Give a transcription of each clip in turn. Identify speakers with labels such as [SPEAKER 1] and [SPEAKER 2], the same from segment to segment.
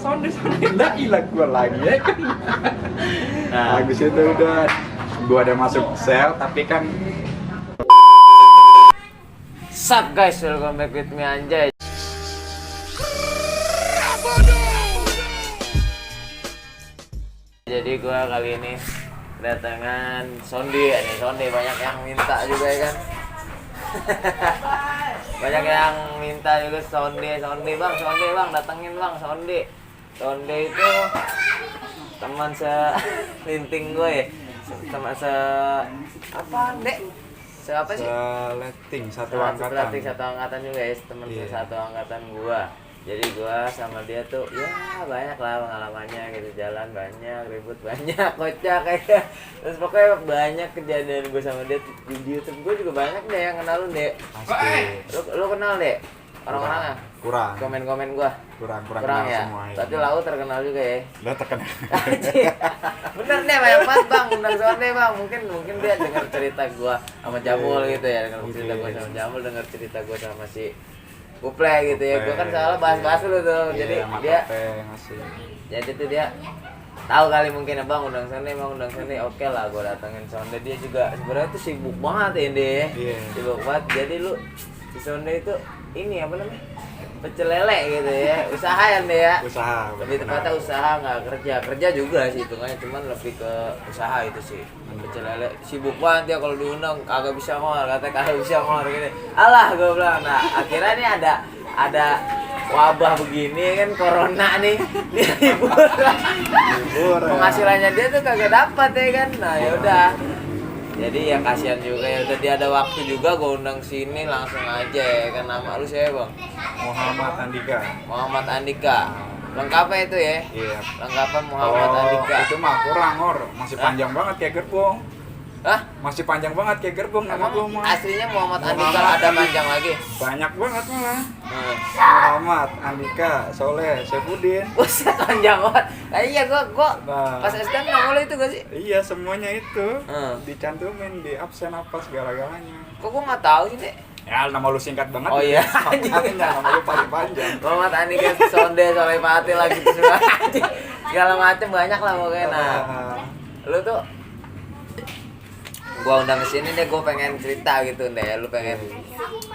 [SPEAKER 1] sonde lah hilang gua lagi ya kan. Nah, habis itu udah gua ada masuk sel tapi kan
[SPEAKER 2] Sup guys, welcome back with me Anjay. Jadi gua kali ini kedatangan Sonde nih. Sonde banyak yang minta juga ya kan. Banyak yang minta juga Sonde bang, datengin bang Sonde. Sonde itu teman selinting gue ya. Teman apa dek? Siapa sih?
[SPEAKER 1] seleting satu angkatan.
[SPEAKER 2] Satu angkatan juga ya, teman satu angkatan gua. Jadi gua sama dia tuh ya banyak lah pengalamannya gitu, jalan banyak, ribut banyak, kocak kayak. Terus pokoknya banyak kejadian gua sama dia di YouTube. Gua juga banyak deh yang kenal lu, Dek. Lu kenal, Dek? Orang-orangnya?
[SPEAKER 1] Kurang.
[SPEAKER 2] Komen-komen gua.
[SPEAKER 1] Kurang
[SPEAKER 2] ya.
[SPEAKER 1] semua ya.
[SPEAKER 2] Tapi Lau terkenal juga ya.
[SPEAKER 1] Udah terkenal.
[SPEAKER 2] Bener deh, banyak banget bang, undang Sonde bang. Mungkin dia dengar cerita gua sama Jamul gitu ya, dengar cerita gua sama Jamul, dengar cerita gua sama si Kuple gitu ya. Gua kan salah bahas dulu tuh. Jadi dia jadi tuh dia tahu kali mungkin ya bang undang Sonde, oke lah gua datengin Sonde. Dia juga sebenarnya tuh sibuk banget ya deh. Sibuk banget. Jadi lu si Sonde itu ini apa namanya? Pecel lele gitu ya, usaha ya deh ya.
[SPEAKER 1] Usaha.
[SPEAKER 2] Lebih tepatnya usaha, nggak kerja juga sih hitungannya, cuman lebih ke usaha itu sih. Pecel lele sibuk banget ya, kalau diundang kagak bisa ngor gini. Alah gue bilang, nah akhirnya nih ada wabah begini kan, corona nih, dia libur. Penghasilannya dia tuh kagak dapat ya kan, nah yaudah. Jadi ya kasihan juga ya, udah dia ada waktu juga gue undang sini langsung aja ya kan. Nama lu siapa bang? Muhammad Andika. Lengkapnya itu ya?
[SPEAKER 1] Iya.
[SPEAKER 2] Lengkapnya Muhammad Andika.
[SPEAKER 1] Itu mah kurang masih panjang banget kayak gerbong.
[SPEAKER 2] Hah?
[SPEAKER 1] Masih panjang banget kayak gerbong nama gua mah.
[SPEAKER 2] Aslinya Muhammad Andika ada panjang lagi?
[SPEAKER 1] Banyak banget malah. Muhammad Andika Soleh Saifuddin.
[SPEAKER 2] Buset panjang banget. Nah, iya gua
[SPEAKER 1] Nah.
[SPEAKER 2] pas SD nama lu itu gak sih?
[SPEAKER 1] Iya semuanya itu dicantumin di absen apa segala-galanya.
[SPEAKER 2] Kok gua nggak tahu sih deh.
[SPEAKER 1] Ya nama lu singkat banget.
[SPEAKER 2] Oh iya.
[SPEAKER 1] Makanya nama lu paling panjang.
[SPEAKER 2] Muhammad Andika Sonde Soleh Fatih lagi gitu semua. Segala macem banyak lah pokoknya. Nah, lu tuh gua undang ke sini deh, gua pengen cerita gitu deh.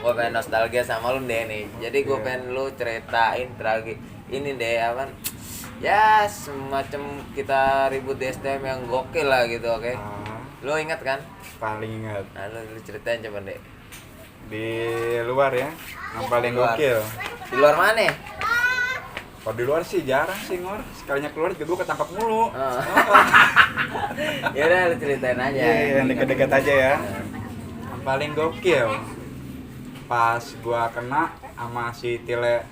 [SPEAKER 2] Gua pengen nostalgia sama lu deh nih. Jadi gua pengen lu ceritain ini deh apa? Ya semacam kita ribut di STM yang gokil lah gitu, oke? Lu ingat kan?
[SPEAKER 1] Paling ingat.
[SPEAKER 2] Nah, lu ceritain coba deh.
[SPEAKER 1] Di luar ya, yang paling gokil.
[SPEAKER 2] Di luar mana?
[SPEAKER 1] Kalau di luar sih jarang sih ngor. Sekalinya keluar juga gua ketangkap mulu.
[SPEAKER 2] Ya udah lu ceritain aja.
[SPEAKER 1] Iya, yang deket-deket aja ya. Yang paling gokil pas gua kena sama si Tile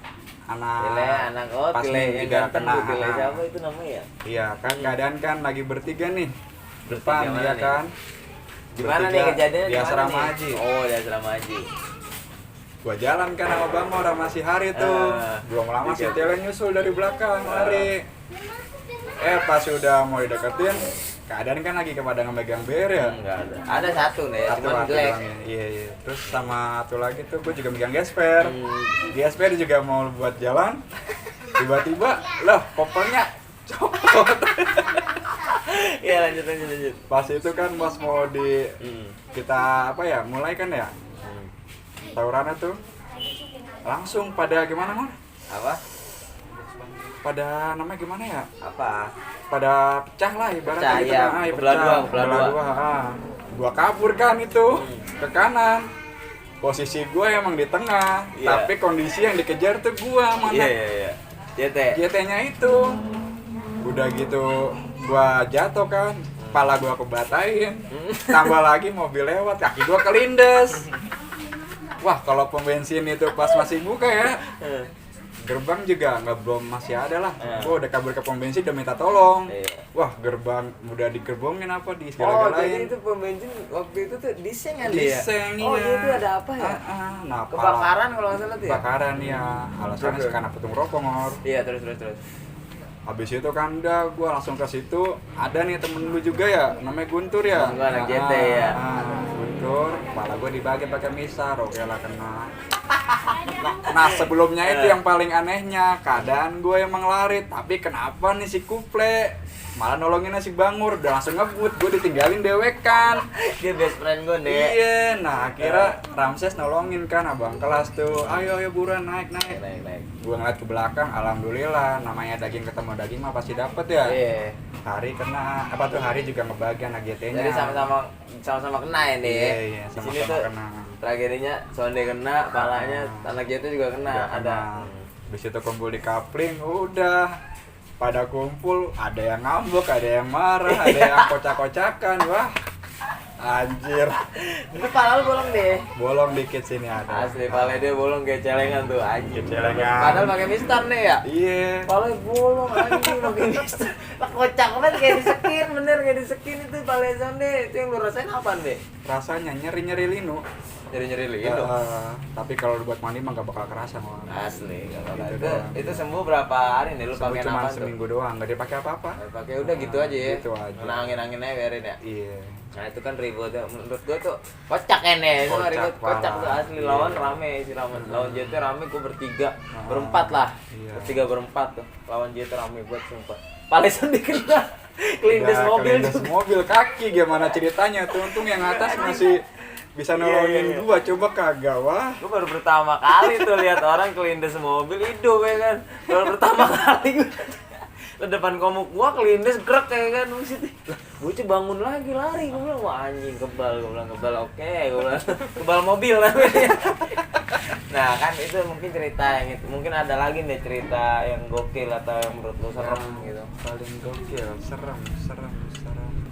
[SPEAKER 1] anak pas
[SPEAKER 2] Tile yang
[SPEAKER 1] juga
[SPEAKER 2] ganteng
[SPEAKER 1] kena
[SPEAKER 2] tuh, Tile siapa itu namanya ya?
[SPEAKER 1] Iya kan keadaan kan lagi bertiga nih depan
[SPEAKER 2] Bertiga
[SPEAKER 1] ya
[SPEAKER 2] mana
[SPEAKER 1] kan.
[SPEAKER 2] Gimana nih
[SPEAKER 1] Bertiga
[SPEAKER 2] kejadiannya?
[SPEAKER 1] di asrama haji.
[SPEAKER 2] Oh, di asrama haji.
[SPEAKER 1] Gua jalan kan sama Bang Mor sama si Hari tuh. Belum lama si Tile nyusul dari belakang lari. Pas udah mau dideketin, keadaan kan lagi kepada ngemegang BR ya.
[SPEAKER 2] Enggak ada. Ada satu nih, cuma
[SPEAKER 1] Satu
[SPEAKER 2] jelek.
[SPEAKER 1] doang ya. Iya. Terus sama satu lagi tuh gue juga megang gesper. Gesper juga mau buat jalan. Tiba-tiba, loh kopernya copot.
[SPEAKER 2] Iya lanjut.
[SPEAKER 1] Pas itu kan pas mau kita apa ya, mulai kan ya. Tawurannya tuh langsung pada gimana mah?
[SPEAKER 2] Apa?
[SPEAKER 1] Pada namanya gimana ya?
[SPEAKER 2] Apa?
[SPEAKER 1] Pada pecah lah ibaratnya gitu.
[SPEAKER 2] Ya. Belah dua.
[SPEAKER 1] Gua kabur kan itu ke kanan. Posisi gua emang di tengah, tapi kondisi yang dikejar tuh gua mana?
[SPEAKER 2] Iya.
[SPEAKER 1] JT-nya itu. Udah gitu gua jatuh kan. Kepala gua kebatain. Tambah lagi mobil lewat, kaki gua kelindes. Wah, kalau pom bensin itu pas masih buka ya. Gerbang juga belum masih ada lah. Gua udah kabur ke pom bensin udah minta tolong. Wah, gerbang udah digerbongin apa di segala-galain.
[SPEAKER 2] Oh, jadi itu pom bensin waktu itu tuh diseng kan dia?
[SPEAKER 1] Diseng,
[SPEAKER 2] Oh,
[SPEAKER 1] iya.
[SPEAKER 2] itu ada apa ya?
[SPEAKER 1] Nah,
[SPEAKER 2] Kebakaran kalau nggak salah tuh ya?
[SPEAKER 1] Kebakaran ya. Alasannya karena putung rokok, Ngor.
[SPEAKER 2] Iya, terus.
[SPEAKER 1] Habis itu kan udah gua langsung ke situ. Ada nih temen lu juga ya, namanya Guntur ya.
[SPEAKER 2] Gua anak JT ya.
[SPEAKER 1] Guntur, kepala gua dibagi pakai misar, oke lah kena. Nah sebelumnya itu yang paling anehnya, keadaan gue emang lari, tapi kenapa nih si Kuple malah nolongin si Bangur, udah langsung ngebut, gue ditinggalin dewekan.
[SPEAKER 2] Dia best friend gue deh.
[SPEAKER 1] Iya, nah akhirnya Ramses nolongin kan abang kelas tuh, ayo buruan naik.
[SPEAKER 2] Naik.
[SPEAKER 1] Gue ngeliat ke belakang, alhamdulillah, namanya daging ketemu daging mah pasti dapet ya.
[SPEAKER 2] Iya.
[SPEAKER 1] Hari kena, Hari juga ngebagi anak GT-nya.
[SPEAKER 2] Jadi sama-sama kena ya nih.
[SPEAKER 1] Iya,
[SPEAKER 2] Di sini
[SPEAKER 1] sama-sama
[SPEAKER 2] tuh
[SPEAKER 1] kena.
[SPEAKER 2] tragedinya Sonde kena, palanya anak JT juga kena.
[SPEAKER 1] Udah
[SPEAKER 2] Ada.
[SPEAKER 1] Habis itu kumpul di kapling, udah pada kumpul, ada yang ngambek, ada yang marah, ada yang kocak-kocakan, wah anjir,
[SPEAKER 2] Itu pala lu bolong deh.
[SPEAKER 1] bolong dikit sini ada.
[SPEAKER 2] Asli pala dia bolong kayak celengan tuh anjing.
[SPEAKER 1] Celengan.
[SPEAKER 2] Padahal pakai mistar nih ya.
[SPEAKER 1] Iya,
[SPEAKER 2] Pala bolong anjing pakai mistar. Lah kocak banget kayak disekin, bener kayak disekin itu pala Sonde. Itu yang lu rasain apa deh?
[SPEAKER 1] rasanya nyeri-nyeri linu.
[SPEAKER 2] Nyeri-nyeri linu.
[SPEAKER 1] Tapi kalau buat mandi mah gak bakal kerasa malah.
[SPEAKER 2] Asli kalau
[SPEAKER 1] Gitu
[SPEAKER 2] itu
[SPEAKER 1] doang.
[SPEAKER 2] itu sembuh berapa hari nih lu
[SPEAKER 1] Sembuh
[SPEAKER 2] pakai
[SPEAKER 1] cuma
[SPEAKER 2] apa tuh?
[SPEAKER 1] seminggu doang, gak dipakai apa-apa.
[SPEAKER 2] Pakai udah gitu aja ya.
[SPEAKER 1] Gitu aja.
[SPEAKER 2] Kena angin-angin aja biarin ya.
[SPEAKER 1] Iya.
[SPEAKER 2] Nah itu kan ribut ya. Menurut gua tuh kocak ini, itu mah
[SPEAKER 1] Kocak
[SPEAKER 2] ribut kocak tuh
[SPEAKER 1] parah.
[SPEAKER 2] asli
[SPEAKER 1] Iya.
[SPEAKER 2] lawan rame sih lawan JT rame gua bertiga,
[SPEAKER 1] Ah,
[SPEAKER 2] berempat lah.
[SPEAKER 1] iya.
[SPEAKER 2] Bertiga berempat tuh. Lawan JT rame buat sumpah. Palesan dikena. Kelindes
[SPEAKER 1] Udah
[SPEAKER 2] mobil
[SPEAKER 1] kelindes
[SPEAKER 2] juga.
[SPEAKER 1] mobil kaki gimana ceritanya tuh, untung yang atas masih bisa nolongin
[SPEAKER 2] Iya.
[SPEAKER 1] gua, coba kagak wah.
[SPEAKER 2] Gua baru pertama kali tuh lihat orang kelindes mobil hidup ya kan. Baru pertama kali gua. Ke depan komuk gua kelindes grek kayak kan buset. Lah, bocah bangun lagi lari gua bilang wah anjing kebal gua bilang kebal oke gua bilang kebal mobil namanya. Nah, kan itu mungkin cerita yang itu. Mungkin ada lagi nih cerita yang gokil atau yang menurut lu serem gitu.
[SPEAKER 1] Paling gokil, serem.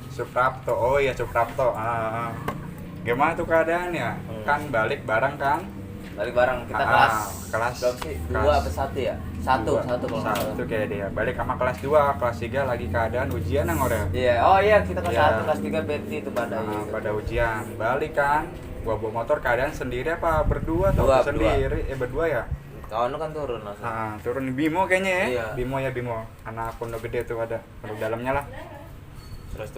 [SPEAKER 1] Suprapto, oh iya Suprapto. Gimana tuh keadaannya? Kan balik bareng kan?
[SPEAKER 2] Balik bareng kita
[SPEAKER 1] kelas
[SPEAKER 2] berapa sih?
[SPEAKER 1] kelas
[SPEAKER 2] 2 apa 1 ya? Satu
[SPEAKER 1] dua.
[SPEAKER 2] kalau nggak salah.
[SPEAKER 1] Satu kayak dia. Balik sama kelas 2, kelas 3 lagi keadaan ujian yang orel.
[SPEAKER 2] Iya, oh iya kita kelas
[SPEAKER 1] Iya.
[SPEAKER 2] 1, kelas 3 berarti itu pada
[SPEAKER 1] Pada ujian, balik kan. Gua bawa motor keadaan sendiri apa berdua atau
[SPEAKER 2] Berdua.
[SPEAKER 1] sendiri? Berdua ya.
[SPEAKER 2] Kawan lu kan turun langsung.
[SPEAKER 1] Turun Bimo kayaknya ya.
[SPEAKER 2] Iya.
[SPEAKER 1] Bimo. Anak pondok gede tuh ada pondok dalamnya lah.
[SPEAKER 2] Terus.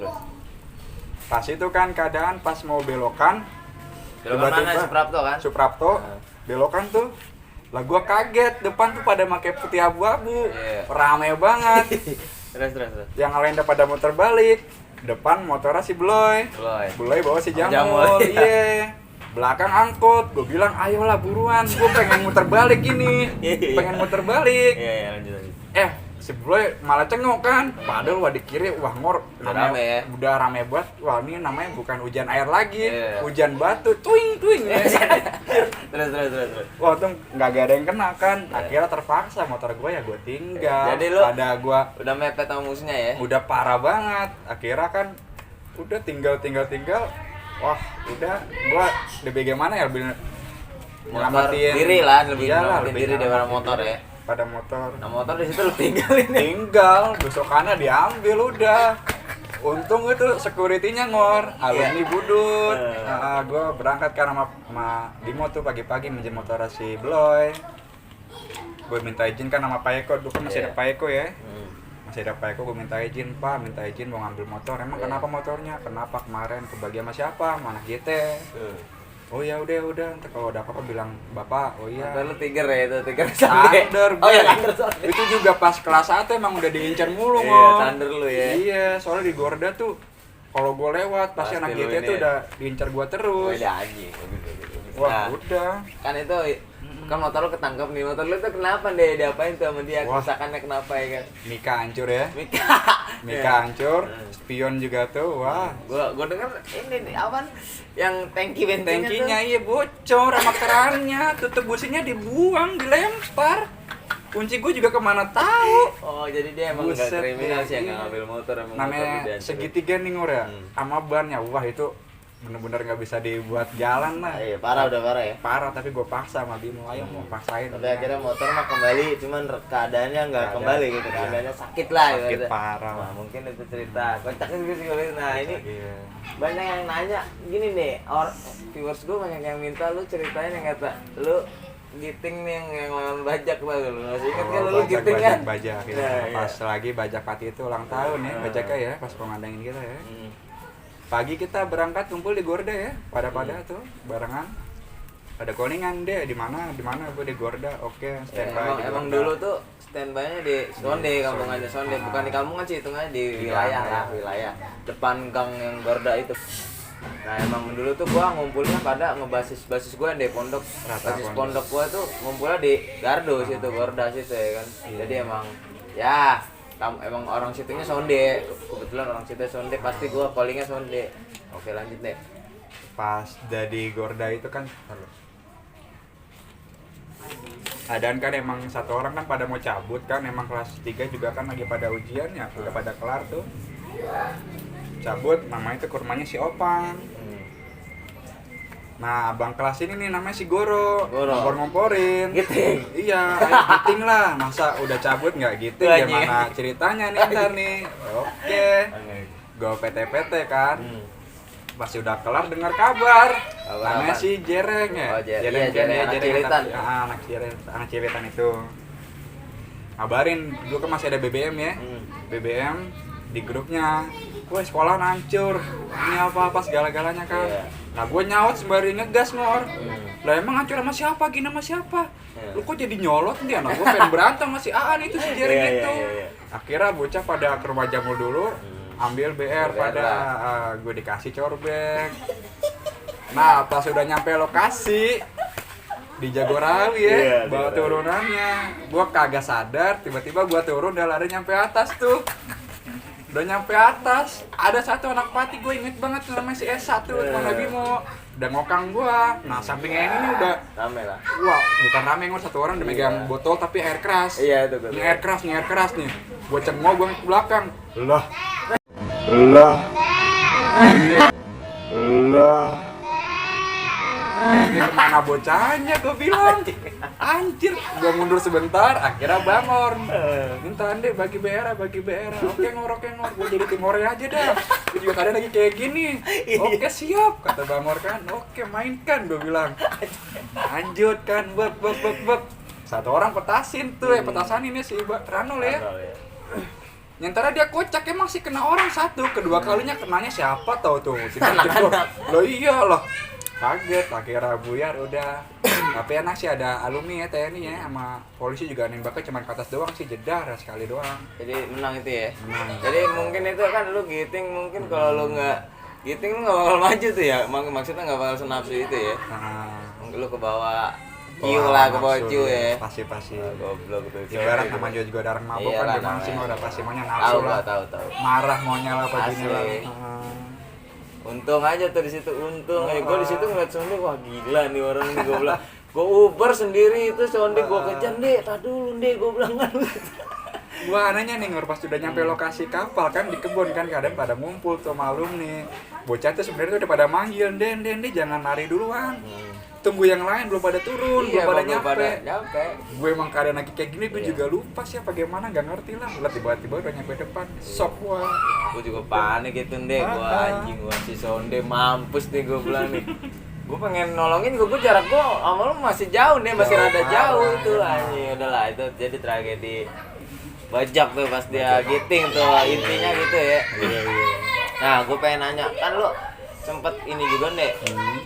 [SPEAKER 1] Pas itu kan keadaan pas mau belokan.
[SPEAKER 2] Belokan mana Suprapto kan?
[SPEAKER 1] Suprapto. Belokan tuh. Lah gua kaget, depan tuh pada pakai putih abu-abu.
[SPEAKER 2] Iya.
[SPEAKER 1] Rame banget.
[SPEAKER 2] Terus.
[SPEAKER 1] Yang lain udah pada muter balik. Depan motornya si Bloy. Bloy bawa si
[SPEAKER 2] Sama
[SPEAKER 1] Jamul.
[SPEAKER 2] Jamul,
[SPEAKER 1] Iya. Belakang angkot. Gue bilang, "Ayolah buruan, gue pengen muter balik ini." Pengen muter balik.
[SPEAKER 2] Iya, lanjut.
[SPEAKER 1] Si Bloy malah cengok kan. Padahal wah di kiri, wah ngor.
[SPEAKER 2] Udah rame ya?
[SPEAKER 1] Udah rame banget. Wah ini namanya bukan hujan air lagi.
[SPEAKER 2] Iya.
[SPEAKER 1] Hujan batu. Tuing.
[SPEAKER 2] Terus.
[SPEAKER 1] Wah tuh nggak ada yang kena kan. Akhirnya terpaksa motor gue ya gue tinggal.
[SPEAKER 2] Jadi lu-
[SPEAKER 1] Pada gue
[SPEAKER 2] Udah mepet sama musuhnya ya?
[SPEAKER 1] udah parah banget. Akhirnya kan udah tinggal. Wah udah gue lebih gimana ya, lebih
[SPEAKER 2] Motor diri lah, lebih
[SPEAKER 1] Iyalah,
[SPEAKER 2] nyelamatin diri daripada
[SPEAKER 1] nyelamatin
[SPEAKER 2] motor
[SPEAKER 1] diri.
[SPEAKER 2] ya.
[SPEAKER 1] Pada motor
[SPEAKER 2] Nah motor di situ lu tinggalin nih.
[SPEAKER 1] tinggal besokannya diambil udah. Untung itu security-nya ngor, alumni budut. Gue berangkat kan sama Bimo tuh pagi-pagi minjem motor si Bloy. Gue minta izin kan sama Pak Eko, dulu kan masih ada
[SPEAKER 2] Iya.
[SPEAKER 1] Pak Eko ya. Masih ada Pak Eko, gue minta izin, Pak, minta izin mau ngambil motor. Emang
[SPEAKER 2] Iya.
[SPEAKER 1] kenapa motornya? Kenapa kemarin kebagi sama siapa? Mana GT? Oh ya udah, ntar kalau ada apa-apa bilang Bapak. Oh iya.
[SPEAKER 2] Motor lu tiger ya itu, tiger Sonde.
[SPEAKER 1] Thunder,
[SPEAKER 2] Oh ya
[SPEAKER 1] Boy.
[SPEAKER 2] Thunder Sonde.
[SPEAKER 1] Itu juga pas kelas 1 emang udah diincar mulu
[SPEAKER 2] Iya,
[SPEAKER 1] Ngor.
[SPEAKER 2] Thunder lu ya.
[SPEAKER 1] Iya, soalnya di Gorda tuh kalau gue lewat pasti
[SPEAKER 2] Pasti
[SPEAKER 1] anak
[SPEAKER 2] lu
[SPEAKER 1] GT
[SPEAKER 2] ini
[SPEAKER 1] tuh
[SPEAKER 2] ya.
[SPEAKER 1] udah diincar gua
[SPEAKER 2] Oh
[SPEAKER 1] terus.
[SPEAKER 2] udah anjing.
[SPEAKER 1] Wah,
[SPEAKER 2] Nah,
[SPEAKER 1] udah.
[SPEAKER 2] kan itu kan motor lu ketangkep nih. Motor lu tuh kenapa deh? Diapain tuh sama dia?
[SPEAKER 1] Wah.
[SPEAKER 2] Kerusakannya kenapa ya kan?
[SPEAKER 1] Mika hancur ya.
[SPEAKER 2] Mika.
[SPEAKER 1] Mika hancur, spion juga tuh. Wah.
[SPEAKER 2] Gua denger ini nih apaan yang tangki bensinnya
[SPEAKER 1] Tangkinya iya bocor sama kerannya, tutup businya dibuang, dilempar. Kunci gue juga kemana tahu.
[SPEAKER 2] Oh, jadi dia emang enggak
[SPEAKER 1] Buset,
[SPEAKER 2] kriminal sih
[SPEAKER 1] iya.
[SPEAKER 2] yang ngambil motor emang
[SPEAKER 1] Namanya
[SPEAKER 2] motor dia.
[SPEAKER 1] segitiga nih Ngor ya, sama bannya. Wah itu bener-bener nggak bisa dibuat jalan lah.
[SPEAKER 2] Iya, parah udah parah ya.
[SPEAKER 1] Parah, tapi gue paksa sama Bimo, ayo mau paksain.
[SPEAKER 2] Tapi akhirnya motor mah kembali, cuman keadaannya nggak
[SPEAKER 1] Keadaan,
[SPEAKER 2] kembali gitu.
[SPEAKER 1] iya.
[SPEAKER 2] Keadaannya sakit lah
[SPEAKER 1] Sakit
[SPEAKER 2] gitu.
[SPEAKER 1] parah.
[SPEAKER 2] Nah, mungkin itu cerita. Kocak juga sih kalau itu. Nah, ini
[SPEAKER 1] Iya.
[SPEAKER 2] banyak yang nanya gini nih, viewers gue banyak yang minta lu ceritain yang kata lu giting nih yang lawan bajak tau lu. Masih ingat kan lu giting kan?
[SPEAKER 1] Bajak ya.
[SPEAKER 2] Nah, iya.
[SPEAKER 1] Pas lagi bajak pati itu ulang tahun ya, bajaknya ya, pas pengandangin kita ya.
[SPEAKER 2] Hmm.
[SPEAKER 1] Pagi kita berangkat kumpul di Gorda ya, pada tuh barengan. ada callingan deh, di mana gue di Gorda. Oke, standby.
[SPEAKER 2] Emang dulu tuh standby-nya di Sonde, kampung aja Sonde, bukan di kampungan sih, hitungannya di wilayah lah, wilayah depan gang yang Gorda itu. Nah emang dulu tuh gua ngumpulnya pada ngebasis gua yang di pondok, basis pondok gua tuh ngumpulnya di Gardo situ, Gorda situ ya kan. Jadi emang ya emang orang situnya Sonde, kebetulan orang situ Sonde, pasti gua callingnya Sonde. Oke lanjut deh.
[SPEAKER 1] Pas dari Gorda itu kan adaan kan emang satu orang kan pada mau cabut kan, emang kelas 3 juga kan lagi pada ujian ya, udah pada kelar tuh. Cabut, namanya itu ke rumahnya si Opang. Nah, abang kelas ini nih namanya si Goro. Ngompor-ngomporin.
[SPEAKER 2] Giting.
[SPEAKER 1] Iya, ayo giting lah. Masa udah cabut nggak giting? Gimana ceritanya nih ntar nih? Oke. Gue PT-PT kan. Pas udah kelar dengar kabar. Namanya si Jereng ya.
[SPEAKER 2] Jereng anak Cilitan.
[SPEAKER 1] Anak Cilitan itu. Ngabarin, dulu kan masih ada BBM ya. BBM di grupnya. Woi sekolah hancur, ini apa-apa segala-galanya kan. Nah gue nyaut sembari ngegas ngor. Lah emang hancur sama siapa, gini sama siapa? Lu kok jadi nyolot nih anak gue pengen berantem sama si Aan itu si Jereng itu. Akhirnya bocah pada ke rumah Jamul dulu, ambil BR pada gue dikasih corbek. Nah pas udah nyampe lokasi di Jagorawi ya, bawa turunannya. Gue kagak sadar, tiba-tiba gue turun udah lari nyampe atas tuh. Udah nyampe atas, ada satu anak pati, gue inget banget namanya si S1 Bang Bimo. Udah ngokang gue. Nah sampingnya ini udah
[SPEAKER 2] rame lah.
[SPEAKER 1] Wah, bukan rame, ngor satu orang udah megang botol tapi air keras.
[SPEAKER 2] Iya itu
[SPEAKER 1] Ini air keras nih. Gue cengok, gue ke belakang. Lah. Ini kemana bocahnya, gue bilang. Anjir, gue mundur sebentar, akhirnya Bangor minta deh bagi BR. Oke ngor, gue jadi timore aja dah. Gue juga kadang lagi kayak gini. Oke siap, kata Bangor kan. Oke mainkan, gue bilang. Lanjut kan, beb. Satu orang petasin tuh, petasan ini si Ranul ya. Nyantara dia kocak, emang sih kena orang satu, kedua kalinya kenanya siapa tau tuh. Loh iya loh. Kaget, akhirnya buyar udah. Tapi enak sih ada alumni ya TNI ya, sama polisi juga nembaknya cuma ke atas doang sih, jedar sekali doang.
[SPEAKER 2] Jadi menang itu ya.
[SPEAKER 1] Menang.
[SPEAKER 2] Jadi mungkin itu kan lu giting, mungkin kalau lu nggak giting lu nggak bakal maju tuh ya. Maksudnya nggak bakal senapsu itu ya. Mungkin lu ke bawah Ciu lah, ke bawah Ciu ya.
[SPEAKER 1] Pasti.
[SPEAKER 2] Goblok tuh.
[SPEAKER 1] Ibarat sama juga ada orang mabok kan, gimana sih udah pasti maunya nafsu lah.
[SPEAKER 2] Tahu.
[SPEAKER 1] Marah maunya lah apa gini lah.
[SPEAKER 2] Untung aja tuh di situ, untung. Gue di situ ngeliat Sonde, wah gila nih orang nih, gue bilang. Gue Uber sendiri itu Sonde, gue kejar deh, tak dulu deh, gue bilang kan.
[SPEAKER 1] Gua anehnya nih pas udah nyampe lokasi kapal kan di kebun kan kadang pada ngumpul tuh malum nih. Bocah tuh sebenarnya udah pada manggil, Den, jangan lari duluan. Tunggu yang lain belum pada turun, belum pada nyampe. Gue emang keadaan lagi kayak gini, gue juga lupa sih apa gimana, nggak ngerti lah. Lihat tiba-tiba udah nyampe depan, sok gua.
[SPEAKER 2] Gue juga panik gitu deh, gue anjing, gue si Sonde mampus nih gue bilang nih. Gue pengen nolongin, gue jarak gue sama lu masih jauh nih, masih rada jauh itu anjing. Udahlah itu jadi tragedi bajak tuh pas dia giting tuh intinya gitu ya. Nah gue pengen nanya, kan lu sempet ini juga nih,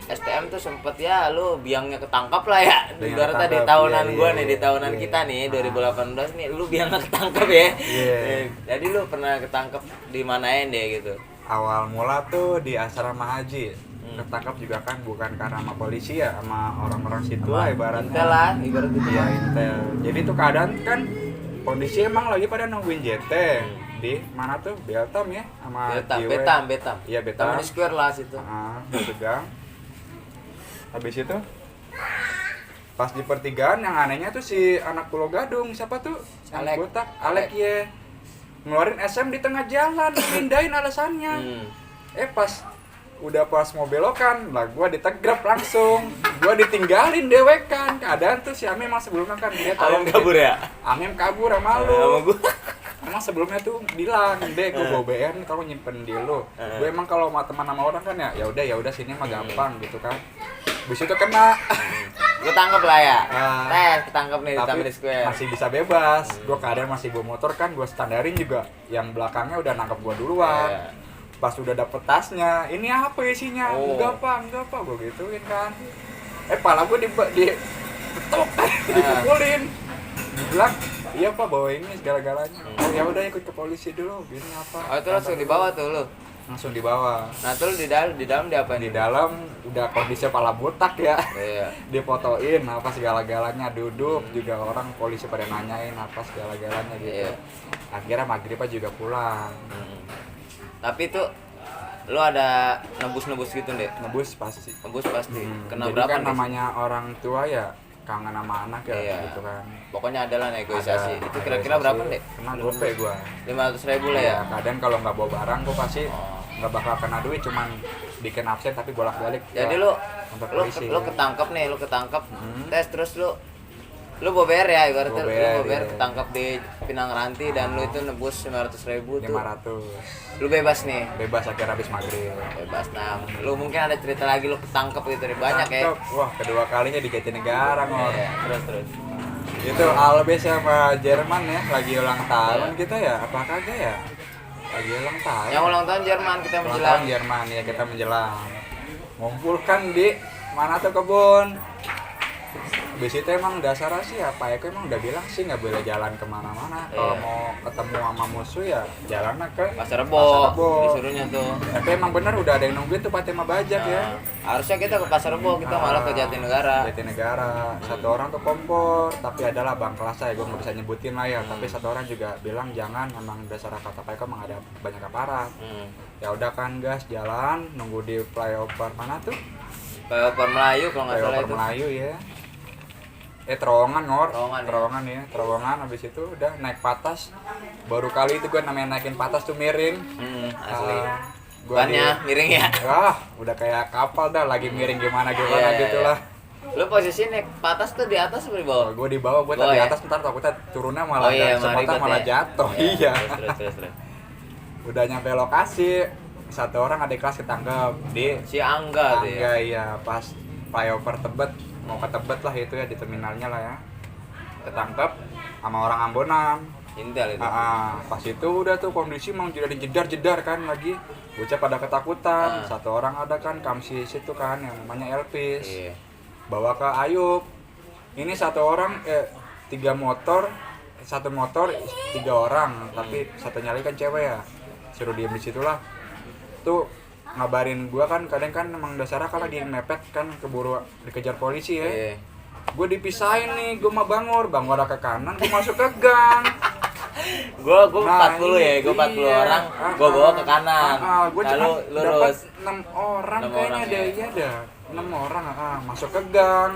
[SPEAKER 2] STM tuh sempet ya lu biangnya ketangkap lah ya. Ibaratnya di tahunan gue nih, di tahunan kita nih 2018 nih, lu biangnya ketangkap ya. Jadi lu pernah ketangkap di manain deh gitu?
[SPEAKER 1] Awal mula tuh di asrama haji. Ketangkap juga kan bukan karena sama polisi ya, sama orang-orang situ lah ibaratnya.
[SPEAKER 2] Intel lah, ibarat gitu ya.
[SPEAKER 1] Intel. Jadi tuh keadaan kan kondisi emang lagi pada nungguin JT. Di mana tuh Beltam ya sama
[SPEAKER 2] Betam.
[SPEAKER 1] Iya Betam.
[SPEAKER 2] Taman Square lah situ.
[SPEAKER 1] Tegang. Habis itu pas di pertigaan yang anehnya tuh si anak Pulau Gadung, siapa tuh?
[SPEAKER 2] Alek.
[SPEAKER 1] Botak, Alek ya. Ngeluarin SM di tengah jalan, pindahin alasannya. Pas mau belokan, lah gua ditegrap langsung. Gua ditinggalin dewekan. Keadaan tuh si Amim emang sebelumnya kan dia
[SPEAKER 2] Amim kabur ya?
[SPEAKER 1] Amim kabur sama lu.
[SPEAKER 2] Sama gua.
[SPEAKER 1] Emang sebelumnya tuh bilang, "Dek, gua bawa BR nih, kalau nyimpen di lu." Gue emang kalau sama teman sama orang kan ya udah sini mah gampang gitu kan. Habis itu kena.
[SPEAKER 2] Gue tangkap lah ya. Ketangkap nih di Taman Square.
[SPEAKER 1] Masih bisa bebas. Gua keadaan masih bawa motor kan, gua standarin juga. Yang belakangnya udah nangkep gua duluan. Pas udah dapet tasnya, ini apa isinya? Enggak pak, gua gituin kan. Pala gue ketuk, dipukulin. Dibilang, iya Pak bawa ini segala-galanya. Oh ya udah ikut ke polisi dulu, gini apa?
[SPEAKER 2] Oh itu langsung dibawa tuh lu.
[SPEAKER 1] Langsung dibawa.
[SPEAKER 2] Nah terus di dalam diapain?
[SPEAKER 1] Di dalam udah kondisi pala botak ya.
[SPEAKER 2] Iya.
[SPEAKER 1] Difotoin apa segala-galanya, duduk juga orang polisi pada nanyain apa segala-galanya gitu.
[SPEAKER 2] Iya.
[SPEAKER 1] Akhirnya maghrib juga pulang.
[SPEAKER 2] Tapi tuh lu ada nebus gitu deh.
[SPEAKER 1] Nebus pasti.
[SPEAKER 2] Nebus pasti. Kena
[SPEAKER 1] Jadi
[SPEAKER 2] berapa
[SPEAKER 1] kan
[SPEAKER 2] nih?
[SPEAKER 1] namanya orang tua ya kangen sama anak ya
[SPEAKER 2] Iya.
[SPEAKER 1] gitu kan.
[SPEAKER 2] Pokoknya ada lah negosiasi.
[SPEAKER 1] Ada
[SPEAKER 2] Itu kira-kira
[SPEAKER 1] negosiasi.
[SPEAKER 2] berapa deh?
[SPEAKER 1] Kena gope gua.
[SPEAKER 2] 500.000 lah ya.
[SPEAKER 1] Kadang kalau nggak bawa barang gua pasti nggak bakal kena duit, cuman bikin absen tapi bolak-balik.
[SPEAKER 2] Jadi
[SPEAKER 1] ke
[SPEAKER 2] lu
[SPEAKER 1] kantor
[SPEAKER 2] lu
[SPEAKER 1] polisi.
[SPEAKER 2] lu ketangkep nih, tes terus lu bober ya ibaratnya lu bober
[SPEAKER 1] iya.
[SPEAKER 2] ketangkep di Pinang Ranti dan lu itu nebus 500.000 tuh.
[SPEAKER 1] 500.
[SPEAKER 2] Lu bebas nih.
[SPEAKER 1] Bebas akhirnya habis maghrib.
[SPEAKER 2] Bebas. Nah, lu mungkin ada cerita lagi lu ketangkep gitu nih banyak ya.
[SPEAKER 1] Tangkep. Wah, kedua kalinya di Jatinegara ngor.
[SPEAKER 2] Iya, terus.
[SPEAKER 1] Itu Albes sama Jerman ya lagi ulang tahun kita ya, apa kagak ya? Lagi ulang tahun.
[SPEAKER 2] Yang ulang tahun Jerman kita
[SPEAKER 1] Ulang
[SPEAKER 2] menjelang.
[SPEAKER 1] tahun Jerman ya, kita menjelang. Ngumpulkan di mana tuh kebun. Habis itu emang dasarnya sih apa ya, emang udah bilang sih nggak boleh jalan kemana-mana. Kalau
[SPEAKER 2] Iya.
[SPEAKER 1] mau ketemu sama musuh ya jalannya ke
[SPEAKER 2] Pasar Rebo.
[SPEAKER 1] Rebo.
[SPEAKER 2] Disuruhnya tuh.
[SPEAKER 1] Tapi emang bener udah ada yang nungguin tuh Fatima Bajak ya.
[SPEAKER 2] Harusnya kita ke Pasar Rebo, kita malah ke Jatinegara.
[SPEAKER 1] Jatinegara. Satu orang tuh kompor, tapi adalah bang kelas saya, gue nggak bisa nyebutin lah ya. Tapi satu orang juga bilang jangan, emang dasar kata Pak Eko emang ada banyak aparat. Ya udah kan gas jalan, nunggu di flyover mana tuh?
[SPEAKER 2] Flyover Melayu kalau nggak salah
[SPEAKER 1] Flyover
[SPEAKER 2] itu.
[SPEAKER 1] Melayu ya. Terowongan ngor,
[SPEAKER 2] Terowongan,
[SPEAKER 1] ya, terowongan. Habis itu udah naik patas. Baru kali itu gue namanya naikin patas tuh miring.
[SPEAKER 2] Asli.
[SPEAKER 1] Gua
[SPEAKER 2] Bannya miring ya.
[SPEAKER 1] udah kayak kapal dah, lagi miring gimana
[SPEAKER 2] Iya,
[SPEAKER 1] gitu
[SPEAKER 2] iya.
[SPEAKER 1] lah.
[SPEAKER 2] Lu posisi naik patas tuh di atas apa di bawah?
[SPEAKER 1] Gue di bawah, gue
[SPEAKER 2] Bawah
[SPEAKER 1] di
[SPEAKER 2] ya?
[SPEAKER 1] atas ntar takutnya turunnya malah
[SPEAKER 2] malah ribet
[SPEAKER 1] malah
[SPEAKER 2] ya?
[SPEAKER 1] jatuh.
[SPEAKER 2] Iya.
[SPEAKER 1] Iya.
[SPEAKER 2] Terus.
[SPEAKER 1] Udah nyampe lokasi, satu orang adik kelas ketangkep di
[SPEAKER 2] Si Angga tuh ya.
[SPEAKER 1] iya pas flyover Tebet, mau ke Tebet lah itu ya, di terminalnya lah ya. Ketangkep sama orang Ambonan.
[SPEAKER 2] Intel itu.
[SPEAKER 1] Pas itu udah tuh kondisi emang jadi jedar kan lagi. Bocah pada ketakutan. Satu orang ada kan Kamsi situ kan yang namanya Elvis.
[SPEAKER 2] Iya.
[SPEAKER 1] Bawa ke Ayub. Ini satu orang 3 motor, satu motor 3 orang, tapi satunya lagi kan cewek ya. Suruh diem di situ lah. Tuh ngabarin gua kan, kadang kan emang dasarnya kan lagi mepet kan, keburu dikejar polisi ya.
[SPEAKER 2] Iya.
[SPEAKER 1] Gue dipisahin nih, gue mah Bangor ke kanan, gue masuk ke gang.
[SPEAKER 2] Gua
[SPEAKER 1] Nah,
[SPEAKER 2] 40 ya, gua 40
[SPEAKER 1] iya.
[SPEAKER 2] orang, gua bawa ke kanan.
[SPEAKER 1] Gue
[SPEAKER 2] Lalu
[SPEAKER 1] cuma dapat
[SPEAKER 2] lurus.
[SPEAKER 1] 6 orang
[SPEAKER 2] 6
[SPEAKER 1] kayaknya
[SPEAKER 2] orang,
[SPEAKER 1] deh,
[SPEAKER 2] ya.
[SPEAKER 1] iya dah. 6 orang masuk ke gang.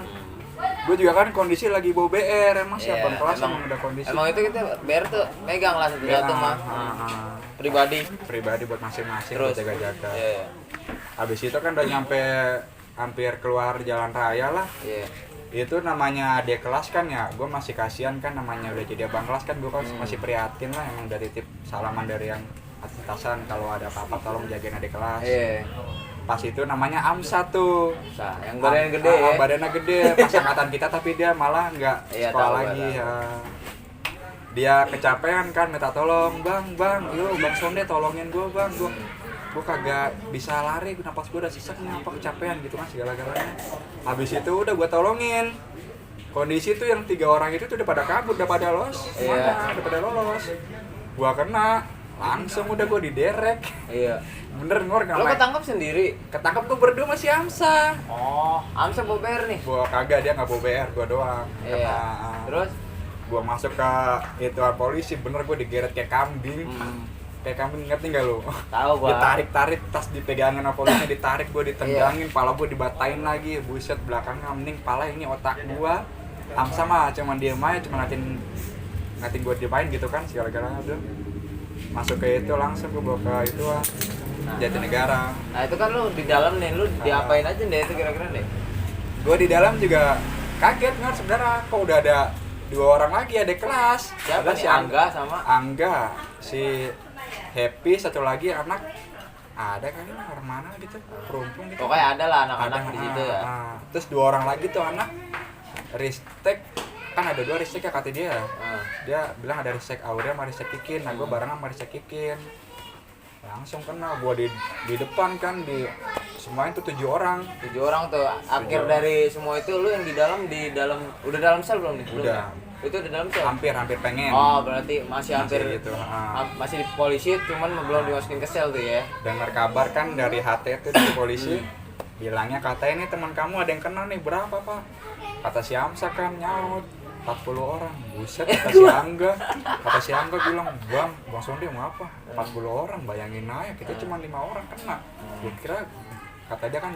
[SPEAKER 1] Gue juga kan kondisi lagi bawa BR, emang siapa kelas emang udah kondisi.
[SPEAKER 2] Emang itu kita BR tuh megang lah satu-satu mah. Pribadi.
[SPEAKER 1] Pribadi buat masing-masing,
[SPEAKER 2] Terus
[SPEAKER 1] buat jaga-jaga.
[SPEAKER 2] Iya.
[SPEAKER 1] Habis itu kan udah nyampe hampir keluar jalan raya lah.
[SPEAKER 2] Iya.
[SPEAKER 1] Itu namanya adik kelas kan ya, gue masih kasihan kan, namanya udah jadi abang kelas kan, gue kan masih prihatin lah, emang dari tip salaman dari yang atasan kalau ada apa-apa tolong jagain adik kelas.
[SPEAKER 2] Iya.
[SPEAKER 1] Pas itu namanya Amsa tuh,
[SPEAKER 2] Nah, yang badannya gede ya.
[SPEAKER 1] badannya gede, pas angkatan kita tapi dia malah nggak
[SPEAKER 2] Iya,
[SPEAKER 1] sekolah
[SPEAKER 2] tahu,
[SPEAKER 1] lagi
[SPEAKER 2] tahu.
[SPEAKER 1] ya. Dia kecapean kan, minta tolong, bang, yuk bang Sonde tolongin gue bang, gue kagak bisa lari, napas gue udah sesak nih, apa kecapean gitu kan segala-galanya. Habis itu udah gue tolongin. Kondisi tuh yang 3 orang itu tuh udah pada kabur, udah pada los,
[SPEAKER 2] Iya.
[SPEAKER 1] udah pada lolos. Gua kena, langsung udah gue diderek.
[SPEAKER 2] Iya.
[SPEAKER 1] Bener ngor
[SPEAKER 2] Lu
[SPEAKER 1] nggak?
[SPEAKER 2] ketangkep sendiri.
[SPEAKER 1] Ketangkep tuh berdua masih Amsa.
[SPEAKER 2] Oh, Amsa bawa BR nih.
[SPEAKER 1] Gua kagak, dia nggak bawa BR, gua doang.
[SPEAKER 2] Iya. Terus
[SPEAKER 1] Gua masuk ke itu polisi, bener gua digeret kayak kambing. Kayak kambing, ngerti nggak lu?
[SPEAKER 2] tahu gua.
[SPEAKER 1] Ditarik-tarik, tas dipegangin sama polisi, ditarik gua ditendangin, pala gua dibatain lagi, buset belakangnya mending pala ini otak gua. Amsa mah cuman diem aja, cuma ngatin gua diapain gitu kan, segala-galanya udah. Masuk ke itu langsung gua bawa ke itu Jatinegara.
[SPEAKER 2] Nah, itu kan lu di dalam nih, lu diapain aja deh itu kira-kira deh.
[SPEAKER 1] Gua di dalam juga kaget nggak sebenarnya, kok udah ada 2 orang lagi ada kelas.
[SPEAKER 2] Siapa
[SPEAKER 1] Ada
[SPEAKER 2] nih, Angga sama
[SPEAKER 1] Angga, si Happy, satu lagi anak ada kan ini orang mana gitu, perempuan gitu.
[SPEAKER 2] Pokoknya ada lah anak-anak
[SPEAKER 1] Ada,
[SPEAKER 2] di situ ya.
[SPEAKER 1] Terus 2 orang lagi tuh anak Ristek, kan ada 2 Ristek ya kata dia. Dia bilang ada Ristek Aurea sama Ristek Kikin. Nah, gue bareng sama Ristek Kikin. Langsung kena, gue di depan kan, di semuanya tuh 7 orang.
[SPEAKER 2] 7 orang tuh. Akhir
[SPEAKER 1] orang.
[SPEAKER 2] dari semua itu lu yang di dalam udah dalam sel belum nih? Belum,
[SPEAKER 1] Udah.
[SPEAKER 2] ya? Itu udah dalam sel.
[SPEAKER 1] Hampir pengen.
[SPEAKER 2] Oh, berarti masih hampir
[SPEAKER 1] gitu.
[SPEAKER 2] masih di polisi, cuman belum dimasukin ke sel tuh ya.
[SPEAKER 1] Dengar kabar kan dari HT itu dari polisi, bilangnya katanya nih teman kamu ada yang kena nih, berapa Pak? Kata si Amsa kan nyaut 40 orang. Buset, kata si Angga bilang, Bang Sonde mau apa? 40 orang, bayangin aja kita cuma 5 orang kena. Gue kira, kata dia kan,